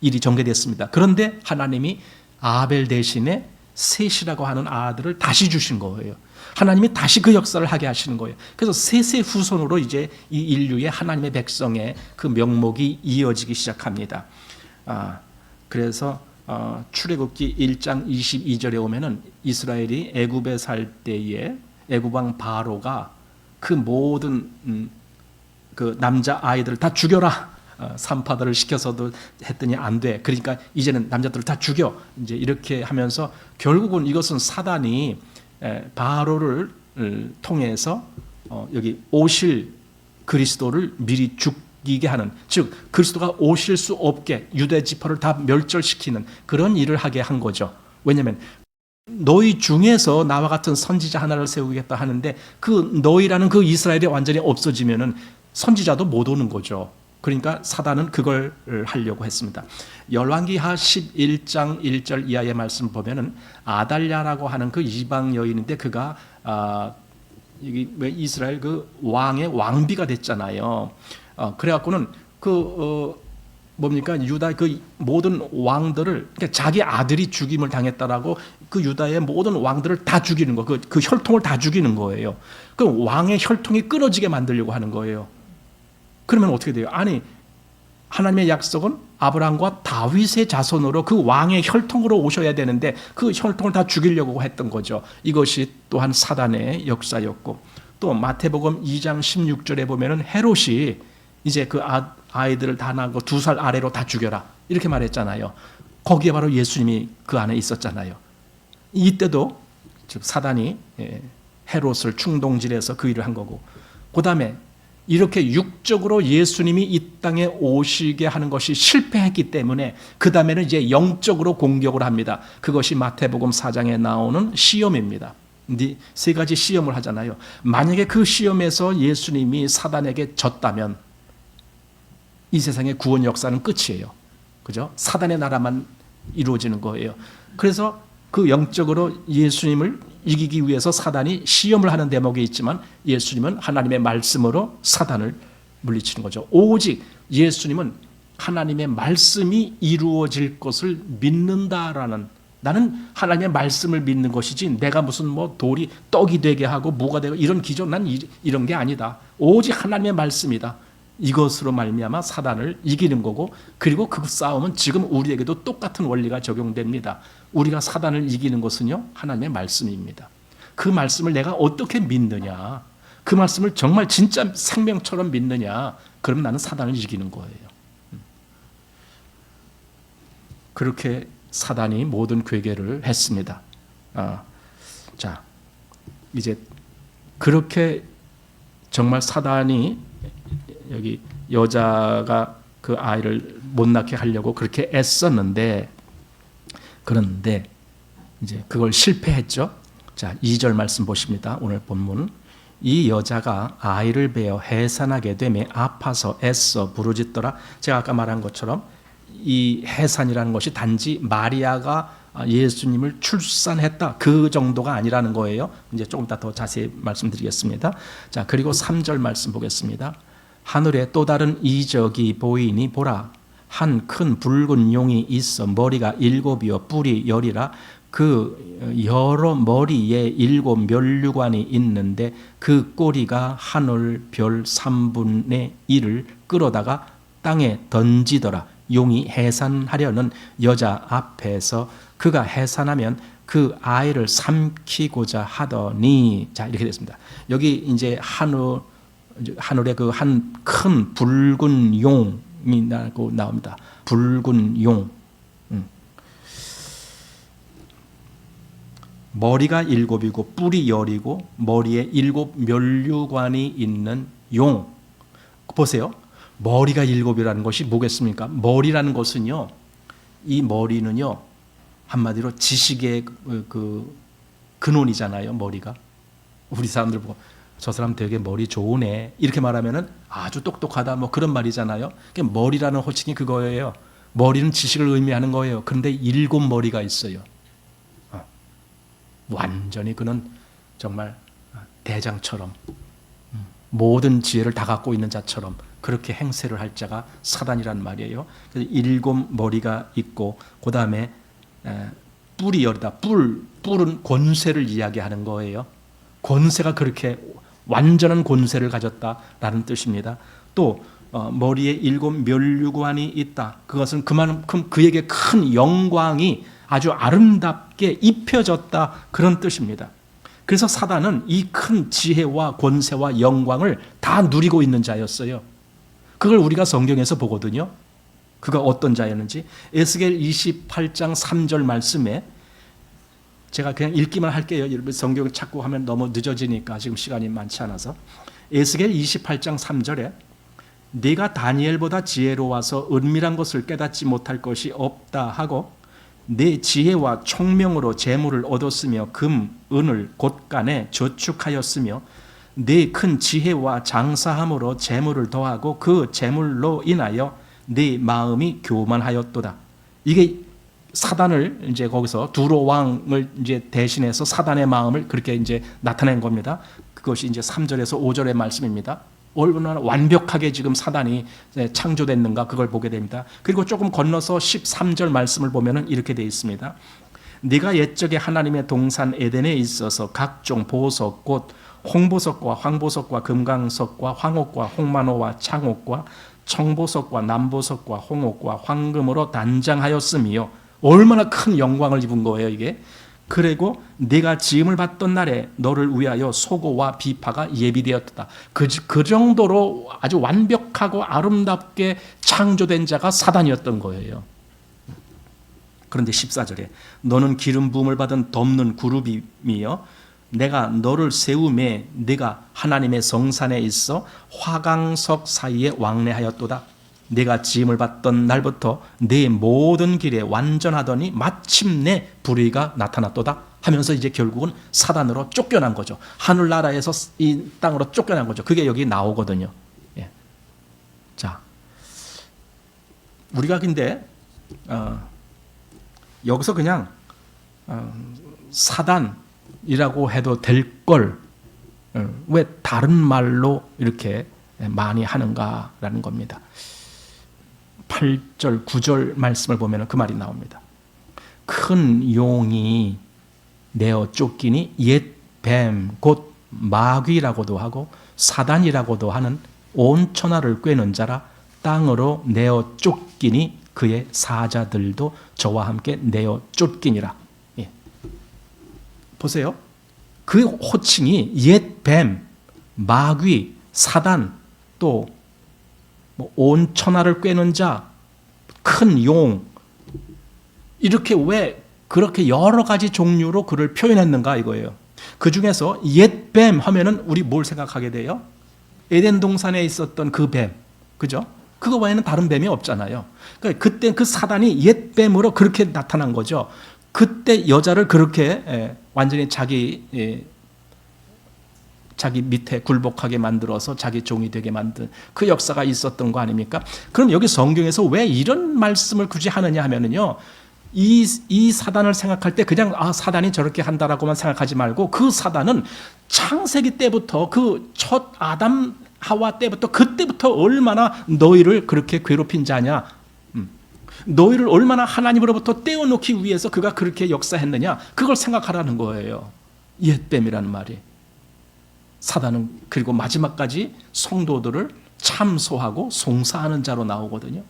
일이 전개됐습니다. 그런데 하나님이 아벨 대신에 셋이라고 하는 아들을 다시 주신 거예요. 하나님이 다시 그 역사를 하게 하시는 거예요. 그래서 셋의 후손으로 이제 이 인류의 하나님의 백성의 그 명목이 이어지기 시작합니다. 그래서 출애굽기 1장 22절에 오면은 이스라엘이 애굽에 살 때에 애굽 왕 바로가 그 모든 그 남자 아이들을 다 죽여라. 산파들을 시켜서도 했더니 안 돼. 그러니까 이제는 남자들을 다 죽여. 이제 이렇게 하면서 결국은 이것은 사단이 바로를 통해서 여기 오실 그리스도를 미리 죽이게 하는, 즉 그리스도가 오실 수 없게 유대 지파를 다 멸절시키는 그런 일을 하게 한 거죠. 왜냐하면 너희 중에서 나와 같은 선지자 하나를 세우겠다 하는데 그 너희라는 그 이스라엘이 완전히 없어지면은 선지자도 못 오는 거죠. 그러니까 사단은 그걸 하려고 했습니다. 열왕기하 11장 1절 이하의 말씀 보면은 아달랴라고 하는 그 이방 여인인데 그가 여기 이스라엘 그 왕의 왕비가 됐잖아요. 그래갖고는 뭡니까 유다 그 모든 왕들을 그러니까 자기 아들이 죽임을 당했다라고 그 유다의 모든 왕들을 다 죽이는 거, 그 혈통을 다 죽이는 거예요. 그 왕의 혈통이 끊어지게 만들려고 하는 거예요. 그러면 어떻게 돼요? 아니 하나님의 약속은 아브라함과 다윗의 자손으로 그 왕의 혈통으로 오셔야 되는데 그 혈통을 다 죽이려고 했던 거죠. 이것이 또한 사단의 역사였고 또 마태복음 2장 16절에 보면은 헤롯이 이제 그 아이들을 다 낳고 2살 아래로 다 죽여라 이렇게 말했잖아요. 거기에 바로 예수님이 그 안에 있었잖아요. 이때도 즉 사단이 헤롯을 충동질해서 그 일을 한 거고 그 다음에 이렇게 육적으로 예수님이 이 땅에 오시게 하는 것이 실패했기 때문에 그 다음에는 이제 영적으로 공격을 합니다. 그것이 마태복음 4장에 나오는 시험입니다. 세 가지 시험을 하잖아요. 만약에 그 시험에서 예수님이 사단에게 졌다면 이 세상의 구원 역사는 끝이에요. 그죠? 사단의 나라만 이루어지는 거예요. 그래서 그 영적으로 예수님을 이기기 위해서 사단이 시험을 하는 대목이 있지만 예수님은 하나님의 말씀으로 사단을 물리치는 거죠. 오직 예수님은 하나님의 말씀이 이루어질 것을 믿는다라는 나는 하나님의 말씀을 믿는 것이지 내가 무슨 뭐 돌이 떡이 되게 하고 뭐가 되고 이런 기존 난 이런 게 아니다. 오직 하나님의 말씀이다. 이것으로 말미암아 사단을 이기는 거고 그리고 그 싸움은 지금 우리에게도 똑같은 원리가 적용됩니다. 우리가 사단을 이기는 것은요 하나님의 말씀입니다. 그 말씀을 내가 어떻게 믿느냐 그 말씀을 정말 진짜 생명처럼 믿느냐 그러면 나는 사단을 이기는 거예요. 그렇게 사단이 모든 괴계를 했습니다. 자 이제 그렇게 정말 사단이 여기 여자가 그 아이를 못 낳게 하려고 그렇게 애썼는데 그런데 이제 그걸 실패했죠. 자, 2절 말씀 보십니다. 오늘 본문. 이 여자가 아이를 베어 해산하게 되매 아파서 애써 부르짖더라. 제가 아까 말한 것처럼 이 해산이라는 것이 단지 마리아가 예수님을 출산했다 그 정도가 아니라는 거예요. 이제 조금 이따 더 자세히 말씀드리겠습니다. 자, 그리고 3절 말씀 보겠습니다. 하늘에 또 다른 이적이 보이니 보라 한 큰 붉은 용이 있어 머리가 7이요 뿔이 10이라 그 여러 머리에 7 면류관이 있는데 그 꼬리가 하늘 별 3분의 1을 끌어다가 땅에 던지더라. 용이 해산하려는 여자 앞에서 그가 해산하면 그 아이를 삼키고자 하더니 자 이렇게 됐습니다. 여기 이제 하늘에 그 한 큰 붉은 용이 나옵니다. 붉은 용. 머리가 7이고 뿔이 10이고 머리에 7 면류관이 있는 용. 보세요. 머리가 7이라는 것이 뭐겠습니까? 머리라는 것은요. 이 머리는요. 한마디로 지식의 그 근원이잖아요. 머리가. 우리 사람들 보고 저 사람 되게 머리 좋으네 이렇게 말하면은 아주 똑똑하다 뭐 그런 말이잖아요. 머리라는 호칭이 그거예요. 머리는 지식을 의미하는 거예요. 그런데 7 머리가 있어요. 완전히 그는 정말 대장처럼 모든 지혜를 다 갖고 있는 자처럼 그렇게 행세를 할 자가 사단이란 말이에요. 그래서 7 머리가 있고 그 다음에 뿔이 10이다. 뿔은 권세를 이야기하는 거예요. 권세가 그렇게 완전한 권세를 가졌다라는 뜻입니다. 또 머리에 7 면류관이 있다. 그것은 그만큼 그에게 큰 영광이 아주 아름답게 입혀졌다 그런 뜻입니다. 그래서 사단은 이 큰 지혜와 권세와 영광을 다 누리고 있는 자였어요. 그걸 우리가 성경에서 보거든요. 그가 어떤 자였는지 에스겔 28장 3절 말씀에 제가 그냥 읽기만 할게요. 여러분 성경을 찾고 하면 너무 늦어지니까 지금 시간이 많지 않아서 에스겔 28장 3절에 네가 다니엘보다 지혜로워서 은밀한 것을 깨닫지 못할 것이 없다 하고 내 지혜와 총명으로 재물을 얻었으며 금, 은을 곳간에 저축하였으며 내 큰 지혜와 장사함으로 재물을 더하고 그 재물로 인하여 내 마음이 교만하였도다. 이게 사단을 이제 거기서 두로 왕을 이제 대신해서 사단의 마음을 그렇게 이제 나타낸 겁니다. 그것이 이제 3절에서 5절의 말씀입니다. 얼마나 완벽하게 지금 사단이 창조됐는가 그걸 보게 됩니다. 그리고 조금 건너서 13절 말씀을 보면은 이렇게 되어 있습니다. 네가 옛적에 하나님의 동산 에덴에 있어서 각종 보석 곧 홍보석과 황보석과 금강석과 황옥과 홍만호와 창옥과 청보석과 남보석과 홍옥과 황금으로 단장하였으며 얼마나 큰 영광을 입은 거예요 이게. 그리고 네가 지음을 받던 날에 너를 위하여 소고와 비파가 예비되었다. 그 정도로 아주 완벽하고 아름답게 창조된 자가 사단이었던 거예요. 그런데 14절에 너는 기름 부음을 받은 덮는 그룹이며 내가 너를 세우매 네가 하나님의 성산에 있어 화강석 사이에 왕래하였도다. 네가 지음을 받던 날부터 네 모든 길에 완전하더니 마침내 불의가 나타났도다 하면서 이제 결국은 사단으로 쫓겨난 거죠. 하늘나라에서 이 땅으로 쫓겨난 거죠. 그게 여기 나오거든요. 예. 자, 우리가 근데 여기서 그냥 사단이라고 해도 될 걸 왜 다른 말로 이렇게 많이 하는가라는 겁니다. 8절, 9절 말씀을 보면 그 말이 나옵니다. 큰 용이 내어 쫓기니 옛 뱀, 곧 마귀라고도 하고 사단이라고도 하는 온 천하를 꿰는 자라 땅으로 내어 쫓기니 그의 사자들도 저와 함께 내어 쫓기니라. 예. 보세요. 그 호칭이 옛 뱀, 마귀, 사단, 또 온 천하를 꿰는 자, 큰 용, 이렇게 왜 그렇게 여러 가지 종류로 그를 표현했는가 이거예요. 그 중에서 옛 뱀 하면은 우리 뭘 생각하게 돼요? 에덴 동산에 있었던 그 뱀, 그죠? 그거 외에는 다른 뱀이 없잖아요. 그러니까 그때 그 사단이 옛 뱀으로 그렇게 나타난 거죠. 그때 여자를 그렇게 완전히 자기 밑에 굴복하게 만들어서 자기 종이 되게 만든 그 역사가 있었던 거 아닙니까? 그럼 여기 성경에서 왜 이런 말씀을 굳이 하느냐 하면은요, 이 사단을 생각할 때 그냥 사단이 저렇게 한다라고만 생각하지 말고 그 사단은 창세기 때부터 그 첫 아담 하와 때부터 그때부터 얼마나 너희를 그렇게 괴롭힌 자냐, 너희를 얼마나 하나님으로부터 떼어놓기 위해서 그가 그렇게 역사했느냐, 그걸 생각하라는 거예요. 옛뱀이라는 말이. 사단은 그리고 마지막까지 성도들을 참소하고 송사하는 자로 나오거든요.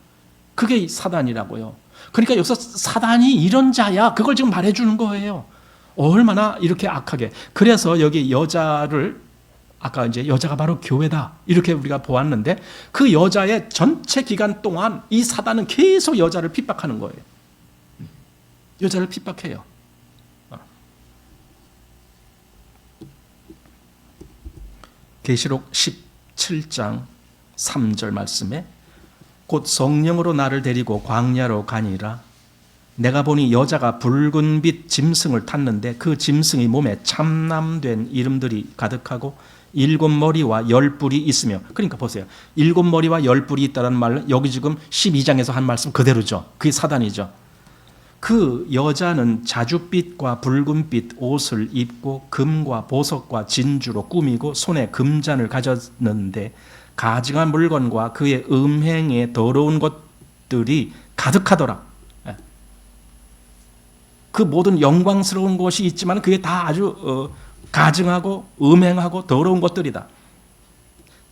그게 사단이라고요. 그러니까 여기서 사단이 이런 자야, 그걸 지금 말해주는 거예요. 얼마나 이렇게 악하게. 그래서 여기 여자를, 아까 이제 여자가 바로 교회다 이렇게 우리가 보았는데, 그 여자의 전체 기간 동안 이 사단은 계속 여자를 핍박하는 거예요. 여자를 핍박해요. 계시록 17장 3절 말씀에 곧 성령으로 나를 데리고 광야로 가니라. 내가 보니 여자가 붉은 빛 짐승을 탔는데 그 짐승이 몸에 참남된 이름들이 가득하고 7머리와 10뿔이 있으며, 그러니까 보세요. 7머리와 10뿔이 있다는 말은 여기 지금 12장에서 한 말씀 그대로죠. 그게 사단이죠. 그 여자는 자줏빛과 붉은빛 옷을 입고 금과 보석과 진주로 꾸미고 손에 금잔을 가졌는데 가증한 물건과 그의 음행에 더러운 것들이 가득하더라. 그 모든 영광스러운 것이 있지만 그게 다 아주 가증하고 음행하고 더러운 것들이다.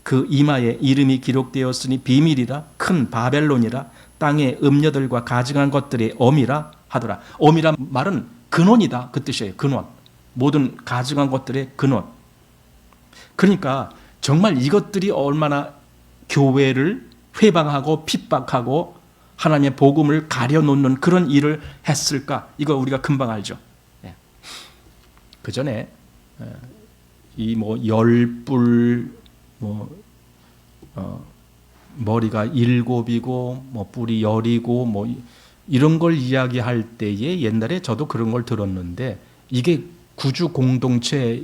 그 이마에 이름이 기록되었으니 비밀이라, 큰 바벨론이라, 땅의 음녀들과 가증한 것들의 엄이라 하더라. 엄이란 말은 근원이다 그 뜻이에요. 근원. 모든 가증한 것들의 근원. 그러니까 정말 이것들이 얼마나 교회를 회방하고 핍박하고 하나님의 복음을 가려놓는 그런 일을 했을까, 이거 우리가 금방 알죠. 그 전에 이 열뿔 머리가 7이고 뿔이 10이고 이런 걸 이야기할 때에 옛날에 저도 그런 걸 들었는데 이게 구주 공동체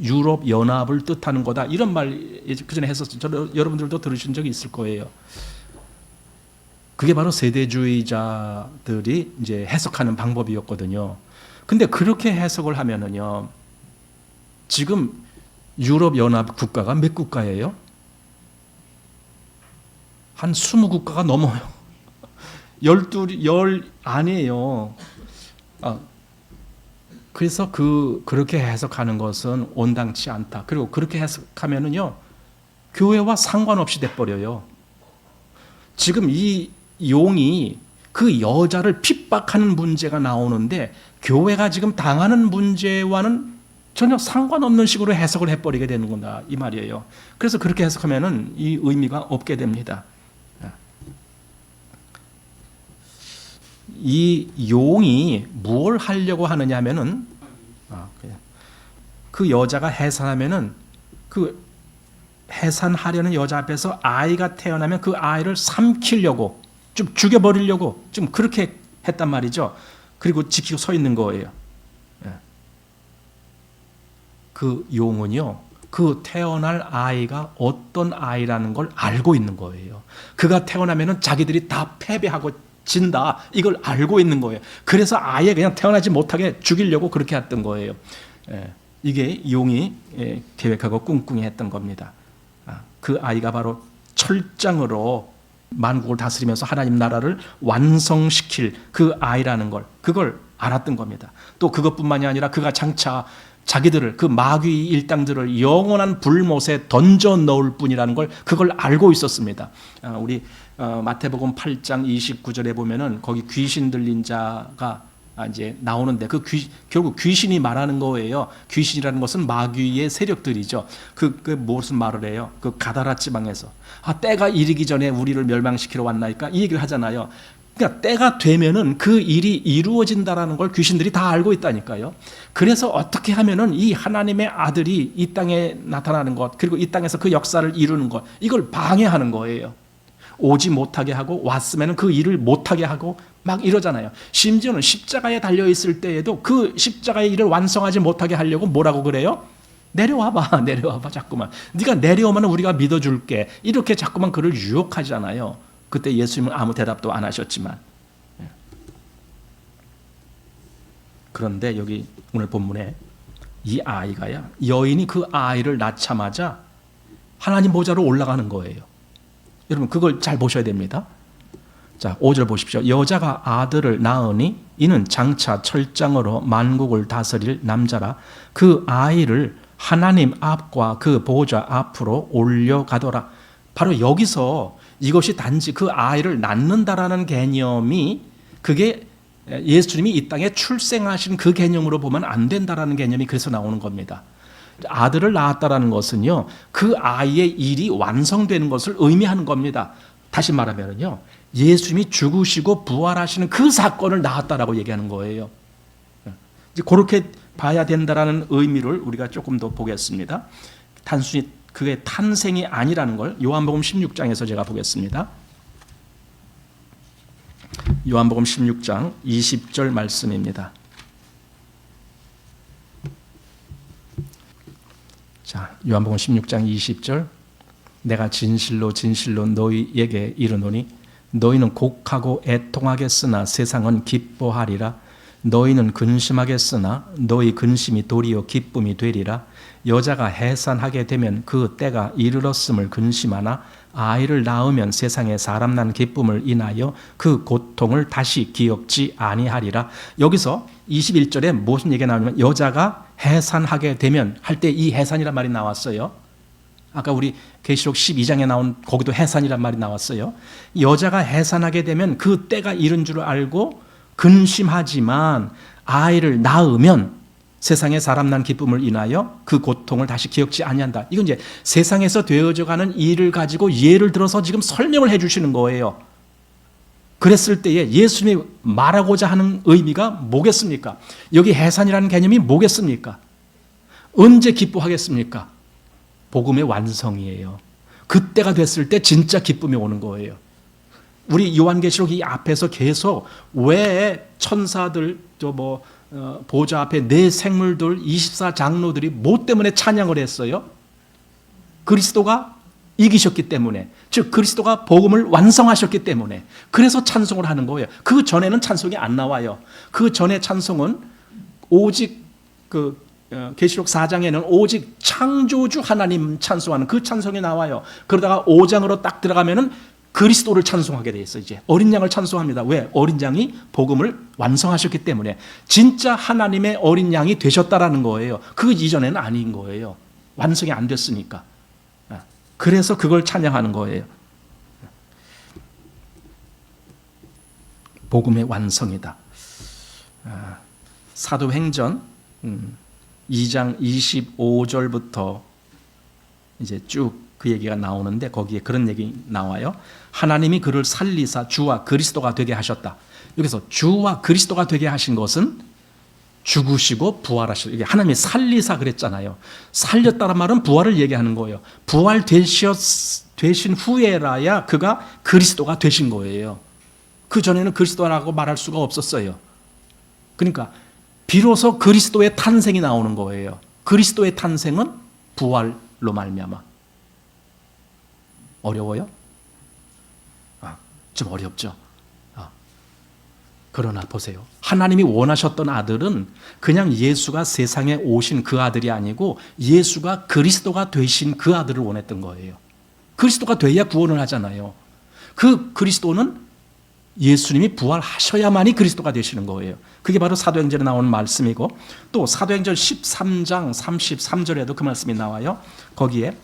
유럽 연합을 뜻하는 거다 이런 말 그전에 했었어요. 여러분들도 들으신 적이 있을 거예요. 그게 바로 세대주의자들이 이제 해석하는 방법이었거든요. 근데 그렇게 해석을 하면은요, 지금 유럽 연합 국가가 몇 국가예요? 한 20국가가 넘어요. 10 아니에요. 그래서 그렇게 해석하는 것은 온당치 않다. 그리고 그렇게 해석하면은요, 교회와 상관없이 돼버려요. 지금 이 용이 그 여자를 핍박하는 문제가 나오는데 교회가 지금 당하는 문제와는 전혀 상관없는 식으로 해석을 해버리게 되는 거다 이 말이에요. 그래서 그렇게 해석하면은 이 의미가 없게 됩니다. 이 용이 뭘 하려고 하느냐 하면은 그 여자가 해산하면은 그 해산하려는 여자 앞에서 아이가 태어나면 그 아이를 삼키려고 좀 죽여버리려고 좀 그렇게 했단 말이죠. 그리고 지키고 서 있는 거예요. 그 용은요, 그 태어날 아이가 어떤 아이라는 걸 알고 있는 거예요. 그가 태어나면은 자기들이 다 패배하고 진다. 이걸 알고 있는 거예요. 그래서 아예 그냥 태어나지 못하게 죽이려고 그렇게 했던 거예요. 이게 용이 계획하고 꿍꿍이 했던 겁니다. 그 아이가 바로 철장으로 만국을 다스리면서 하나님 나라를 완성시킬 그 아이라는 걸, 그걸 알았던 겁니다. 또 그것뿐만이 아니라 그가 장차 자기들을, 그 마귀 일당들을 영원한 불못에 던져 넣을 뿐이라는 걸 그걸 알고 있었습니다. 우리 마태복음 8장 29절에 보면은 거기 귀신 들린 자가 이제 나오는데 결국 귀신이 말하는 거예요. 귀신이라는 것은 마귀의 세력들이죠. 그 무슨 말을 해요? 그 가다라 지방에서 때가 이르기 전에 우리를 멸망시키러 왔나이까 이 얘기를 하잖아요. 그러니까 때가 되면은 그 일이 이루어진다라는 걸 귀신들이 다 알고 있다니까요. 그래서 어떻게 하면은 이 하나님의 아들이 이 땅에 나타나는 것, 그리고 이 땅에서 그 역사를 이루는 것, 이걸 방해하는 거예요. 오지 못하게 하고 왔으면 그 일을 못하게 하고 막 이러잖아요. 심지어는 십자가에 달려있을 때에도 그 십자가의 일을 완성하지 못하게 하려고 뭐라고 그래요? 내려와봐 자꾸만. 네가 내려오면 우리가 믿어줄게. 이렇게 자꾸만 그를 유혹하잖아요. 그때 예수님은 아무 대답도 안 하셨지만. 그런데 여기 오늘 본문에 이 아이가야, 여인이 그 아이를 낳자마자 하나님 보좌로 올라가는 거예요. 여러분 그걸 잘 보셔야 됩니다. 자, 5절 보십시오. 여자가 아들을 낳으니 이는 장차 철장으로 만국을 다스릴 남자라. 그 아이를 하나님 앞과 그 보좌 앞으로 올려가더라. 바로 여기서 이것이 단지 그 아이를 낳는다라는 개념이, 그게 예수님이 이 땅에 출생하신 그 개념으로 보면 안 된다라는 개념이 그래서 나오는 겁니다. 아들을 낳았다라는 것은요, 그 아이의 일이 완성되는 것을 의미하는 겁니다. 다시 말하면요, 예수님이 죽으시고 부활하시는 그 사건을 낳았다라고 얘기하는 거예요. 이제 그렇게 봐야 된다라는 의미를 우리가 조금 더 보겠습니다. 단순히 그게 탄생이 아니라는 걸 요한복음 16장에서 제가 보겠습니다. 요한복음 16장 20절 말씀입니다. 자, 요한복음 16장 20절. 내가 진실로 진실로 너희에게 이르노니 너희는 곡하고 애통하겠으나 세상은 기뻐하리라. 너희는 근심하겠으나 너희 근심이 도리어 기쁨이 되리라. 여자가 해산하게 되면 그 때가 이르렀음을 근심하나 아이를 낳으면 세상에 사람 난 기쁨을 인하여 그 고통을 다시 기억지 아니하리라. 여기서 21절에 무슨 얘기가 나오냐면 여자가 해산하게 되면 할 때 이 해산이란 말이 나왔어요. 아까 우리 계시록 12장에 나온 거기도 해산이란 말이 나왔어요. 여자가 해산하게 되면 그 때가 이른 줄 알고 근심하지만 아이를 낳으면 세상에 사람 난 기쁨을 인하여 그 고통을 다시 기억지 아니한다. 이건 이제 세상에서 되어져 가는 일을 가지고 예를 들어서 지금 설명을 해 주시는 거예요. 그랬을 때에 예수님이 말하고자 하는 의미가 뭐겠습니까? 여기 해산이라는 개념이 뭐겠습니까? 언제 기뻐하겠습니까? 복음의 완성이에요. 그때가 됐을 때 진짜 기쁨이 오는 거예요. 우리 요한계시록 이 앞에서 계속 왜 천사들 보좌 앞에 네 생물들 24장로들이 뭐 때문에 찬양을 했어요? 그리스도가 이기셨기 때문에, 즉 그리스도가 복음을 완성하셨기 때문에, 그래서 찬송을 하는 거예요. 그 전에는 찬송이 안 나와요. 그 전에 찬송은 오직 계시록 4장에는 오직 창조주 하나님 찬송하는 그 찬송이 나와요. 그러다가 5장으로 딱 들어가면은 그리스도를 찬송하게 돼 있어요. 이제 어린 양을 찬송합니다. 왜? 어린 양이 복음을 완성하셨기 때문에, 진짜 하나님의 어린 양이 되셨다라는 거예요. 그 이전에는 아닌 거예요. 완성이 안 됐으니까. 그래서 그걸 찬양하는 거예요. 복음의 완성이다. 사도행전 2장 25절부터 이제 쭉 그 얘기가 나오는데, 거기에 그런 얘기 나와요. 하나님이 그를 살리사 주와 그리스도가 되게 하셨다. 여기서 주와 그리스도가 되게 하신 것은 죽으시고 부활하셨다. 이게 하나님이 살리사 그랬잖아요. 살렸다는 말은 부활을 얘기하는 거예요. 부활 되신 후에라야 그가 그리스도가 되신 거예요. 그 전에는 그리스도라고 말할 수가 없었어요. 그러니까 비로소 그리스도의 탄생이 나오는 거예요. 그리스도의 탄생은 부활로 말미암아. 어려워요? 좀 어렵죠. 그러나 보세요. 하나님이 원하셨던 아들은 그냥 예수가 세상에 오신 그 아들이 아니고 예수가 그리스도가 되신 그 아들을 원했던 거예요. 그리스도가 돼야 구원을 하잖아요. 그 그리스도는 예수님이 부활하셔야만이 그리스도가 되시는 거예요. 그게 바로 사도행전에 나오는 말씀이고, 또 사도행전 13장 33절에도 그 말씀이 나와요. 거기에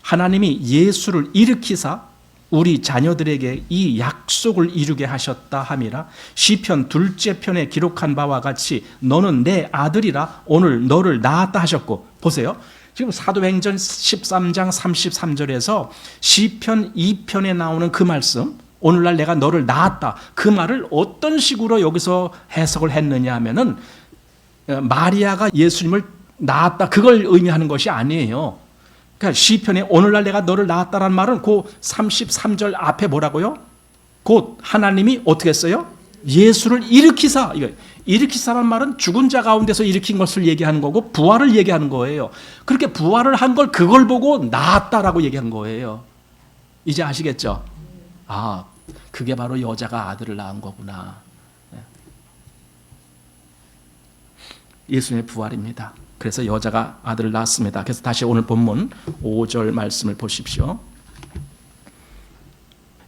하나님이 예수를 일으키사 우리 자녀들에게 이 약속을 이루게 하셨다 함이라. 시편 2째 편에 기록한 바와 같이 너는 내 아들이라 오늘 너를 낳았다 하셨고. 보세요. 지금 사도행전 13장 33절에서 시편 2편에 나오는 그 말씀, 오늘날 내가 너를 낳았다, 그 말을 어떤 식으로 여기서 해석을 했느냐 하면은 마리아가 예수님을 낳았다, 그걸 의미하는 것이 아니에요. 그러니까 시편에 오늘날 내가 너를 낳았다라는 말은 그 33절 앞에 뭐라고요? 곧 하나님이 어떻게 했어요? 예수를 일으키사. 이거 일으키사라는 말은 죽은 자 가운데서 일으킨 것을 얘기하는 거고 부활을 얘기하는 거예요. 그렇게 부활을 한 걸, 그걸 보고 낳았다라고 얘기한 거예요. 이제 아시겠죠? 그게 바로 여자가 아들을 낳은 거구나. 예수님의 부활입니다. 그래서 여자가 아들을 낳았습니다. 그래서 다시 오늘 본문 5절 말씀을 보십시오.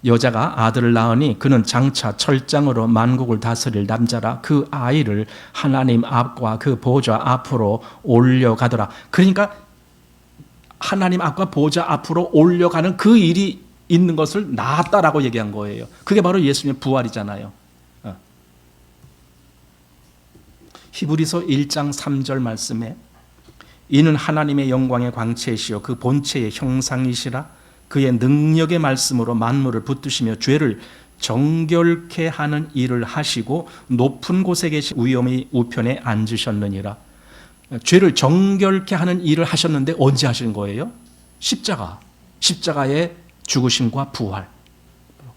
여자가 아들을 낳으니 그는 장차 철장으로 만국을 다스릴 남자라. 그 아이를 하나님 앞과 그 보좌 앞으로 올려가더라. 그러니까 하나님 앞과 보좌 앞으로 올려가는 그 일이 있는 것을 낳았다라고 얘기한 거예요. 그게 바로 예수님의 부활이잖아요. 히브리서 1장 3절 말씀에 이는 하나님의 영광의 광채이시요 그 본체의 형상이시라. 그의 능력의 말씀으로 만물을 붙드시며 죄를 정결케 하는 일을 하시고 높은 곳에 계신 위엄의 우편에 앉으셨느니라. 죄를 정결케 하는 일을 하셨는데 언제 하신 거예요? 십자가의 죽으심과 부활,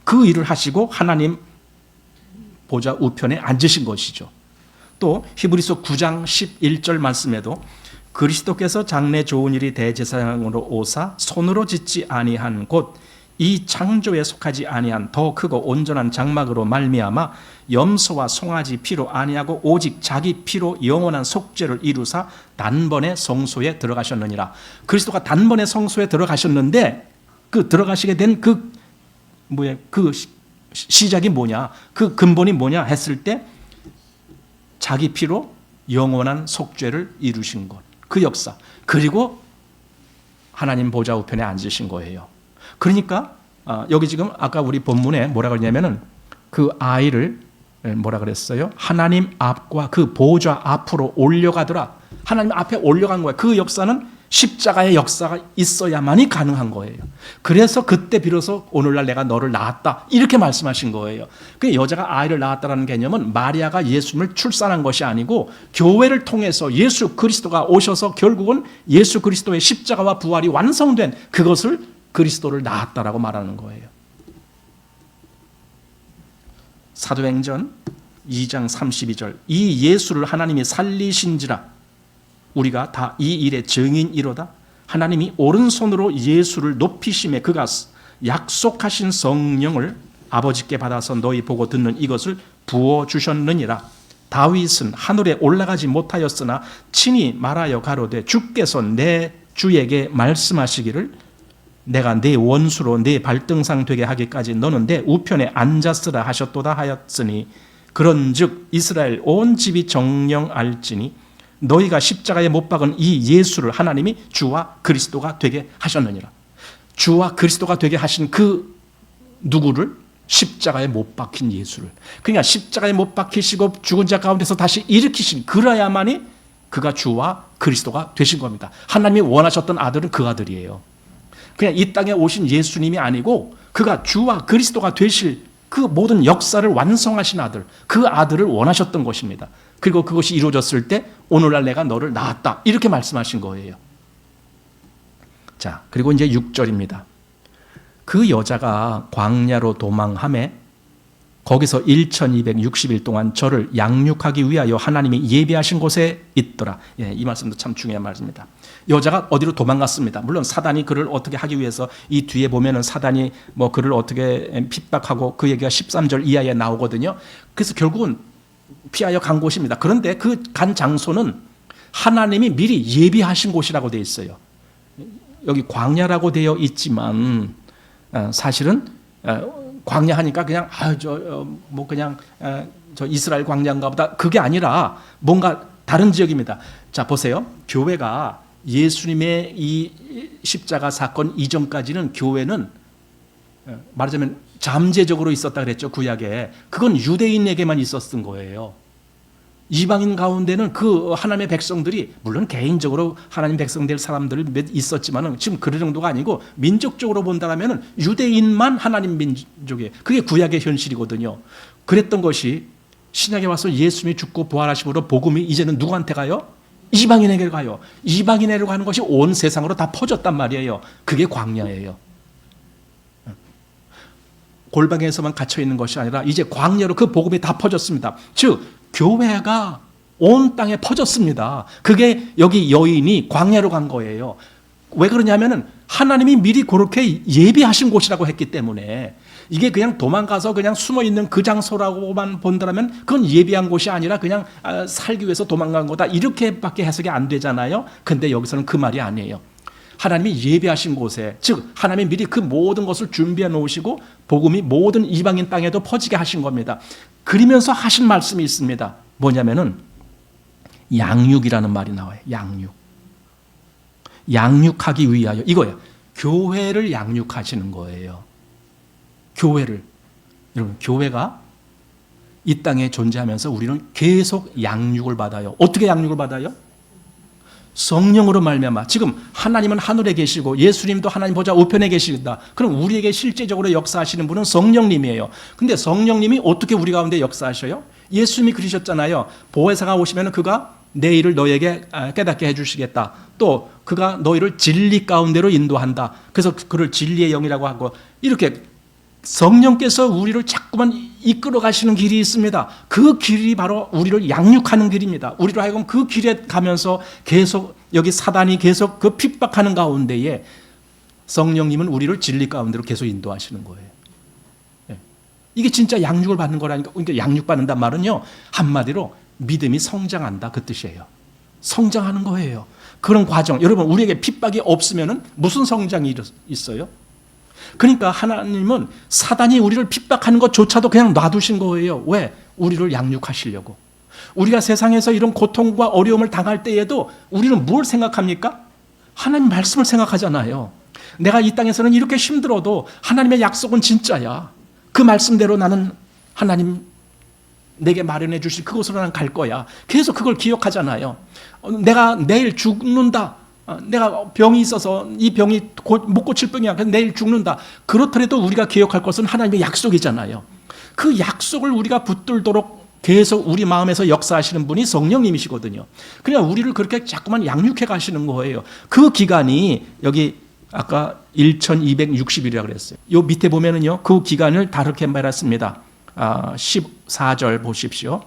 그 일을 하시고 하나님 보좌 우편에 앉으신 것이죠. 또 히브리서 9장 11절 말씀에도 그리스도께서 장래 좋은 일이 대제사장으로 오사 손으로 짓지 아니한 곧 이 창조에 속하지 아니한 더 크고 온전한 장막으로 말미암아 염소와 송아지 피로 아니하고 오직 자기 피로 영원한 속죄를 이루사 단번에 성소에 들어가셨느니라. 그리스도가 단번에 성소에 들어가셨는데 그 들어가시게 된 그 시작이 뭐냐, 그 근본이 뭐냐 했을 때 자기 피로 영원한 속죄를 이루신 것, 그 역사, 그리고 하나님 보좌 우편에 앉으신 거예요. 그러니까 여기 지금 아까 우리 본문에 뭐라 그러냐면은 그 아이를 뭐라 그랬어요? 하나님 앞과 그 보좌 앞으로 올려가더라. 하나님 앞에 올려간 거예요. 그 역사는 십자가의 역사가 있어야만이 가능한 거예요. 그래서 그때 비로소 오늘날 내가 너를 낳았다, 이렇게 말씀하신 거예요. 그 여자가 아이를 낳았다는 개념은 마리아가 예수님을 출산한 것이 아니고 교회를 통해서 예수 그리스도가 오셔서 결국은 예수 그리스도의 십자가와 부활이 완성된 그것을 그리스도를 낳았다라고 말하는 거예요. 사도행전 2장 32절 이 예수를 하나님이 살리신지라 우리가 다 이 일의 증인이로다. 하나님이 오른손으로 예수를 높이심에 그가 약속하신 성령을 아버지께 받아서 너희 보고 듣는 이것을 부어주셨느니라. 다윗은 하늘에 올라가지 못하였으나 친히 말하여 가로되 주께서 내 주에게 말씀하시기를 내가 네 원수로 네 발등상 되게 하기까지 너는 내 우편에 앉았으라 하셨도다 하였으니 그런즉 이스라엘 온 집이 정령 알지니 너희가 십자가에 못 박은 이 예수를 하나님이 주와 그리스도가 되게 하셨느니라. 주와 그리스도가 되게 하신 그 누구를? 십자가에 못 박힌 예수를. 그러니까 십자가에 못 박히시고 죽은 자 가운데서 다시 일으키신 그래야만이 그가 주와 그리스도가 되신 겁니다. 하나님이 원하셨던 아들은 그 아들이에요. 그냥 이 땅에 오신 예수님이 아니고 그가 주와 그리스도가 되실 그 모든 역사를 완성하신 아들, 그 아들을 원하셨던 것입니다. 그리고 그것이 이루어졌을 때 오늘날 내가 너를 낳았다 이렇게 말씀하신 거예요. 자, 그리고 이제 6절입니다. 그 여자가 광야로 도망하매 거기서 1260일 동안 저를 양육하기 위하여 하나님이 예비하신 곳에 있더라. 예, 이 말씀도 참 중요한 말씀입니다. 여자가 어디로 도망갔습니다. 물론 사단이 그를 어떻게 하기 위해서 이 뒤에 보면은 사단이 뭐 그를 어떻게 핍박하고 그 얘기가 13절 이하에 나오거든요. 그래서 결국은 피하여 간 곳입니다. 그런데 그 간 장소는 하나님이 미리 예비하신 곳이라고 되어 있어요. 여기 광야라고 되어 있지만 사실은 광야 하니까 그냥 저 이스라엘 광야인가 보다 그게 아니라 뭔가 다른 지역입니다. 자, 보세요. 교회가 예수님의 이 십자가 사건 이전까지는 교회는 말하자면 잠재적으로 있었다 그랬죠. 구약에. 그건 유대인에게만 있었던 거예요. 이방인 가운데는 그 하나님의 백성들이 물론 개인적으로 하나님 백성 될 사람들 몇 있었지만 지금 그 정도가 아니고 민족적으로 본다면 유대인만 하나님 민족이에요. 그게 구약의 현실이거든요. 그랬던 것이 신약에 와서 예수님이 죽고 부활하심으로 복음이 이제는 누구한테 가요? 이방인에게 가요. 이방인에게 가는 것이 온 세상으로 다 퍼졌단 말이에요. 그게 광야예요. 골방에서만 갇혀 있는 것이 아니라 이제 광야로 그 복음이 다 퍼졌습니다. 즉 교회가 온 땅에 퍼졌습니다. 그게 여기 여인이 광야로 간 거예요. 왜 그러냐면은 하나님이 미리 그렇게 예비하신 곳이라고 했기 때문에 이게 그냥 도망가서 그냥 숨어 있는 그 장소라고만 본다면 그건 예비한 곳이 아니라 그냥 살기 위해서 도망간 거다 이렇게밖에 해석이 안 되잖아요. 근데 여기서는 그 말이 아니에요. 하나님이 예비하신 곳에, 즉 하나님이 미리 그 모든 것을 준비해 놓으시고 복음이 모든 이방인 땅에도 퍼지게 하신 겁니다. 그러면서 하신 말씀이 있습니다. 뭐냐면은 양육이라는 말이 나와요. 양육하기 위하여, 이거예요. 교회를 양육하시는 거예요. 교회를. 여러분, 교회가 이 땅에 존재하면서 우리는 계속 양육을 받아요. 어떻게 양육을 받아요? 성령으로 말미암아. 지금 하나님은 하늘에 계시고 예수님도 하나님 보좌 우편에 계시다. 그럼 우리에게 실제적으로 역사하시는 분은 성령님이에요. 근데 성령님이 어떻게 우리 가운데 역사하셔요? 예수님이 그러셨잖아요. 보혜사가 오시면 그가 내 일을 너에게 깨닫게 해주시겠다. 또 그가 너희를 진리 가운데로 인도한다. 그래서 그를 진리의 영이라고 하고, 이렇게 성령께서 우리를 자꾸만 이끌어 가시는 길이 있습니다. 그 길이 바로 우리를 양육하는 길입니다. 우리로 하여금 그 길에 가면서 계속 여기 사단이 계속 그 핍박하는 가운데에 성령님은 우리를 진리 가운데로 계속 인도하시는 거예요. 이게 진짜 양육을 받는 거라니까. 그러니까 양육받는단 말은요, 한마디로 믿음이 성장한다 그 뜻이에요. 성장하는 거예요. 그런 과정. 여러분, 우리에게 핍박이 없으면 무슨 성장이 있어요? 그러니까 하나님은 사단이 우리를 핍박하는 것조차도 그냥 놔두신 거예요. 왜? 우리를 양육하시려고. 우리가 세상에서 이런 고통과 어려움을 당할 때에도 우리는 뭘 생각합니까? 하나님 말씀을 생각하잖아요. 내가 이 땅에서는 이렇게 힘들어도 하나님의 약속은 진짜야. 그 말씀대로 나는 하나님 내게 마련해 주실 그곳으로 나는 갈 거야. 계속 그걸 기억하잖아요. 내가 내일 죽는다. 내가 병이 있어서 이 병이 못 고칠 병이야. 그래서 내일 죽는다. 그렇더라도 우리가 기억할 것은 하나님의 약속이잖아요. 그 약속을 우리가 붙들도록 계속 우리 마음에서 역사하시는 분이 성령님이시거든요. 그러니까 우리를 그렇게 자꾸만 양육해 가시는 거예요. 그 기간이 여기 아까 1260일이라고 그랬어요. 요 밑에 보면은요, 그 기간을 다르게 말했습니다. 14절 보십시오.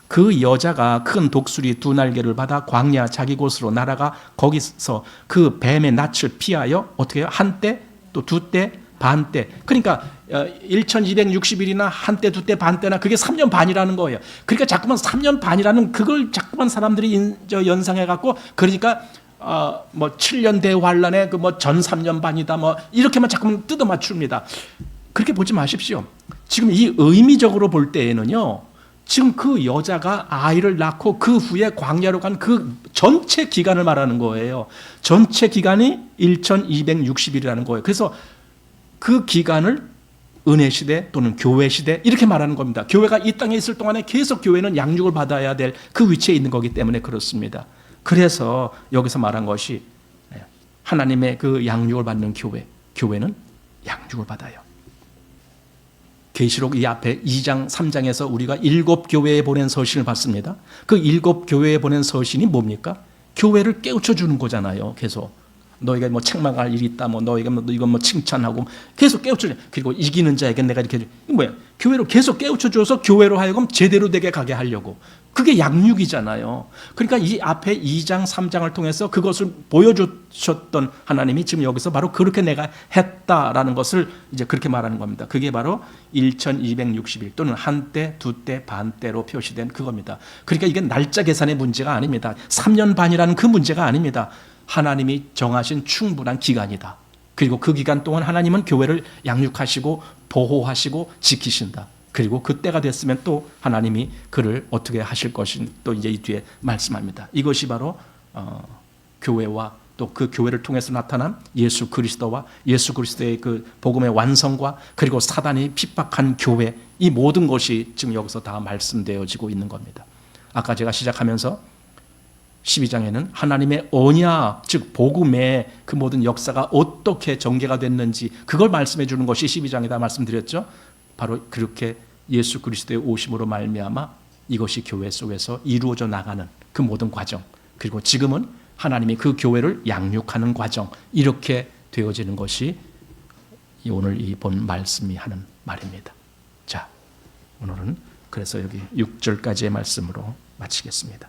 그 여자가 큰 독수리 2날개를 받아 광야 자기 곳으로 날아가 거기서 그 뱀의 낯을 피하여 어떻게 해요? 한때 또 2때 반때. 그러니까 1260일이나 한때 2때 반때나 그게 3년 반이라는 거예요. 그러니까 자꾸만 3년 반이라는 그걸 자꾸만 사람들이 연상해 갖고 그러니까 뭐 7년 대환란에 그 뭐 전 3년 반이다 뭐 이렇게만 자꾸만 뜯어 맞춥니다. 그렇게 보지 마십시오. 지금 이 의미적으로 볼 때에는요. 지금 그 여자가 아이를 낳고 그 후에 광야로 간 그 전체 기간을 말하는 거예요. 전체 기간이 1260일이라는 거예요. 그래서 그 기간을 은혜 시대 또는 교회 시대 이렇게 말하는 겁니다. 교회가 이 땅에 있을 동안에 계속 교회는 양육을 받아야 될 그 위치에 있는 거기 때문에 그렇습니다. 그래서 여기서 말한 것이 하나님의 그 양육을 받는 교회는 양육을 받아요. 계시록 이 앞에 2장 3장에서 우리가 7교회에 보낸 서신을 받습니다. 그 7교회에 보낸 서신이 뭡니까? 교회를 깨우쳐 주는 거잖아요. 계속 너희가 뭐 책망할 일이 있다, 뭐 너희가 뭐 이건 뭐 칭찬하고 계속 깨우쳐 줘. 그리고 이기는 자에게 내가 이렇게 이게 뭐야? 교회로 계속 깨우쳐 줘서 교회로 하여금 제대로 되게 가게 하려고. 그게 양육이잖아요. 그러니까 이 앞에 2장 3장을 통해서 그것을 보여주셨던 하나님이 지금 여기서 바로 그렇게 내가 했다라는 것을 이제 그렇게 말하는 겁니다. 그게 바로 1260일 또는 한때, 2때, 반때로 표시된 그겁니다. 그러니까 이게 날짜 계산의 문제가 아닙니다. 3년 반이라는 그 문제가 아닙니다. 하나님이 정하신 충분한 기간이다. 그리고 그 기간 동안 하나님은 교회를 양육하시고 보호하시고 지키신다. 그리고 그때가 됐으면 또 하나님이 그를 어떻게 하실 것인 또 이제 이 뒤에 말씀합니다. 이것이 바로 교회와 또 그 교회를 통해서 나타난 예수 그리스도와 예수 그리스도의 그 복음의 완성과 그리고 사단이 핍박한 교회 이 모든 것이 지금 여기서 다 말씀되어지고 있는 겁니다. 아까 제가 시작하면서 12장에는 하나님의 언약, 즉 복음의 그 모든 역사가 어떻게 전개가 됐는지 그걸 말씀해 주는 것이 12장이다 말씀드렸죠. 바로 그렇게 예수 그리스도의 오심으로 말미암아 이것이 교회 속에서 이루어져 나가는 그 모든 과정, 그리고 지금은 하나님이 그 교회를 양육하는 과정, 이렇게 되어지는 것이 오늘 이 본 말씀이 하는 말입니다. 자, 오늘은 그래서 여기 6절까지의 말씀으로 마치겠습니다.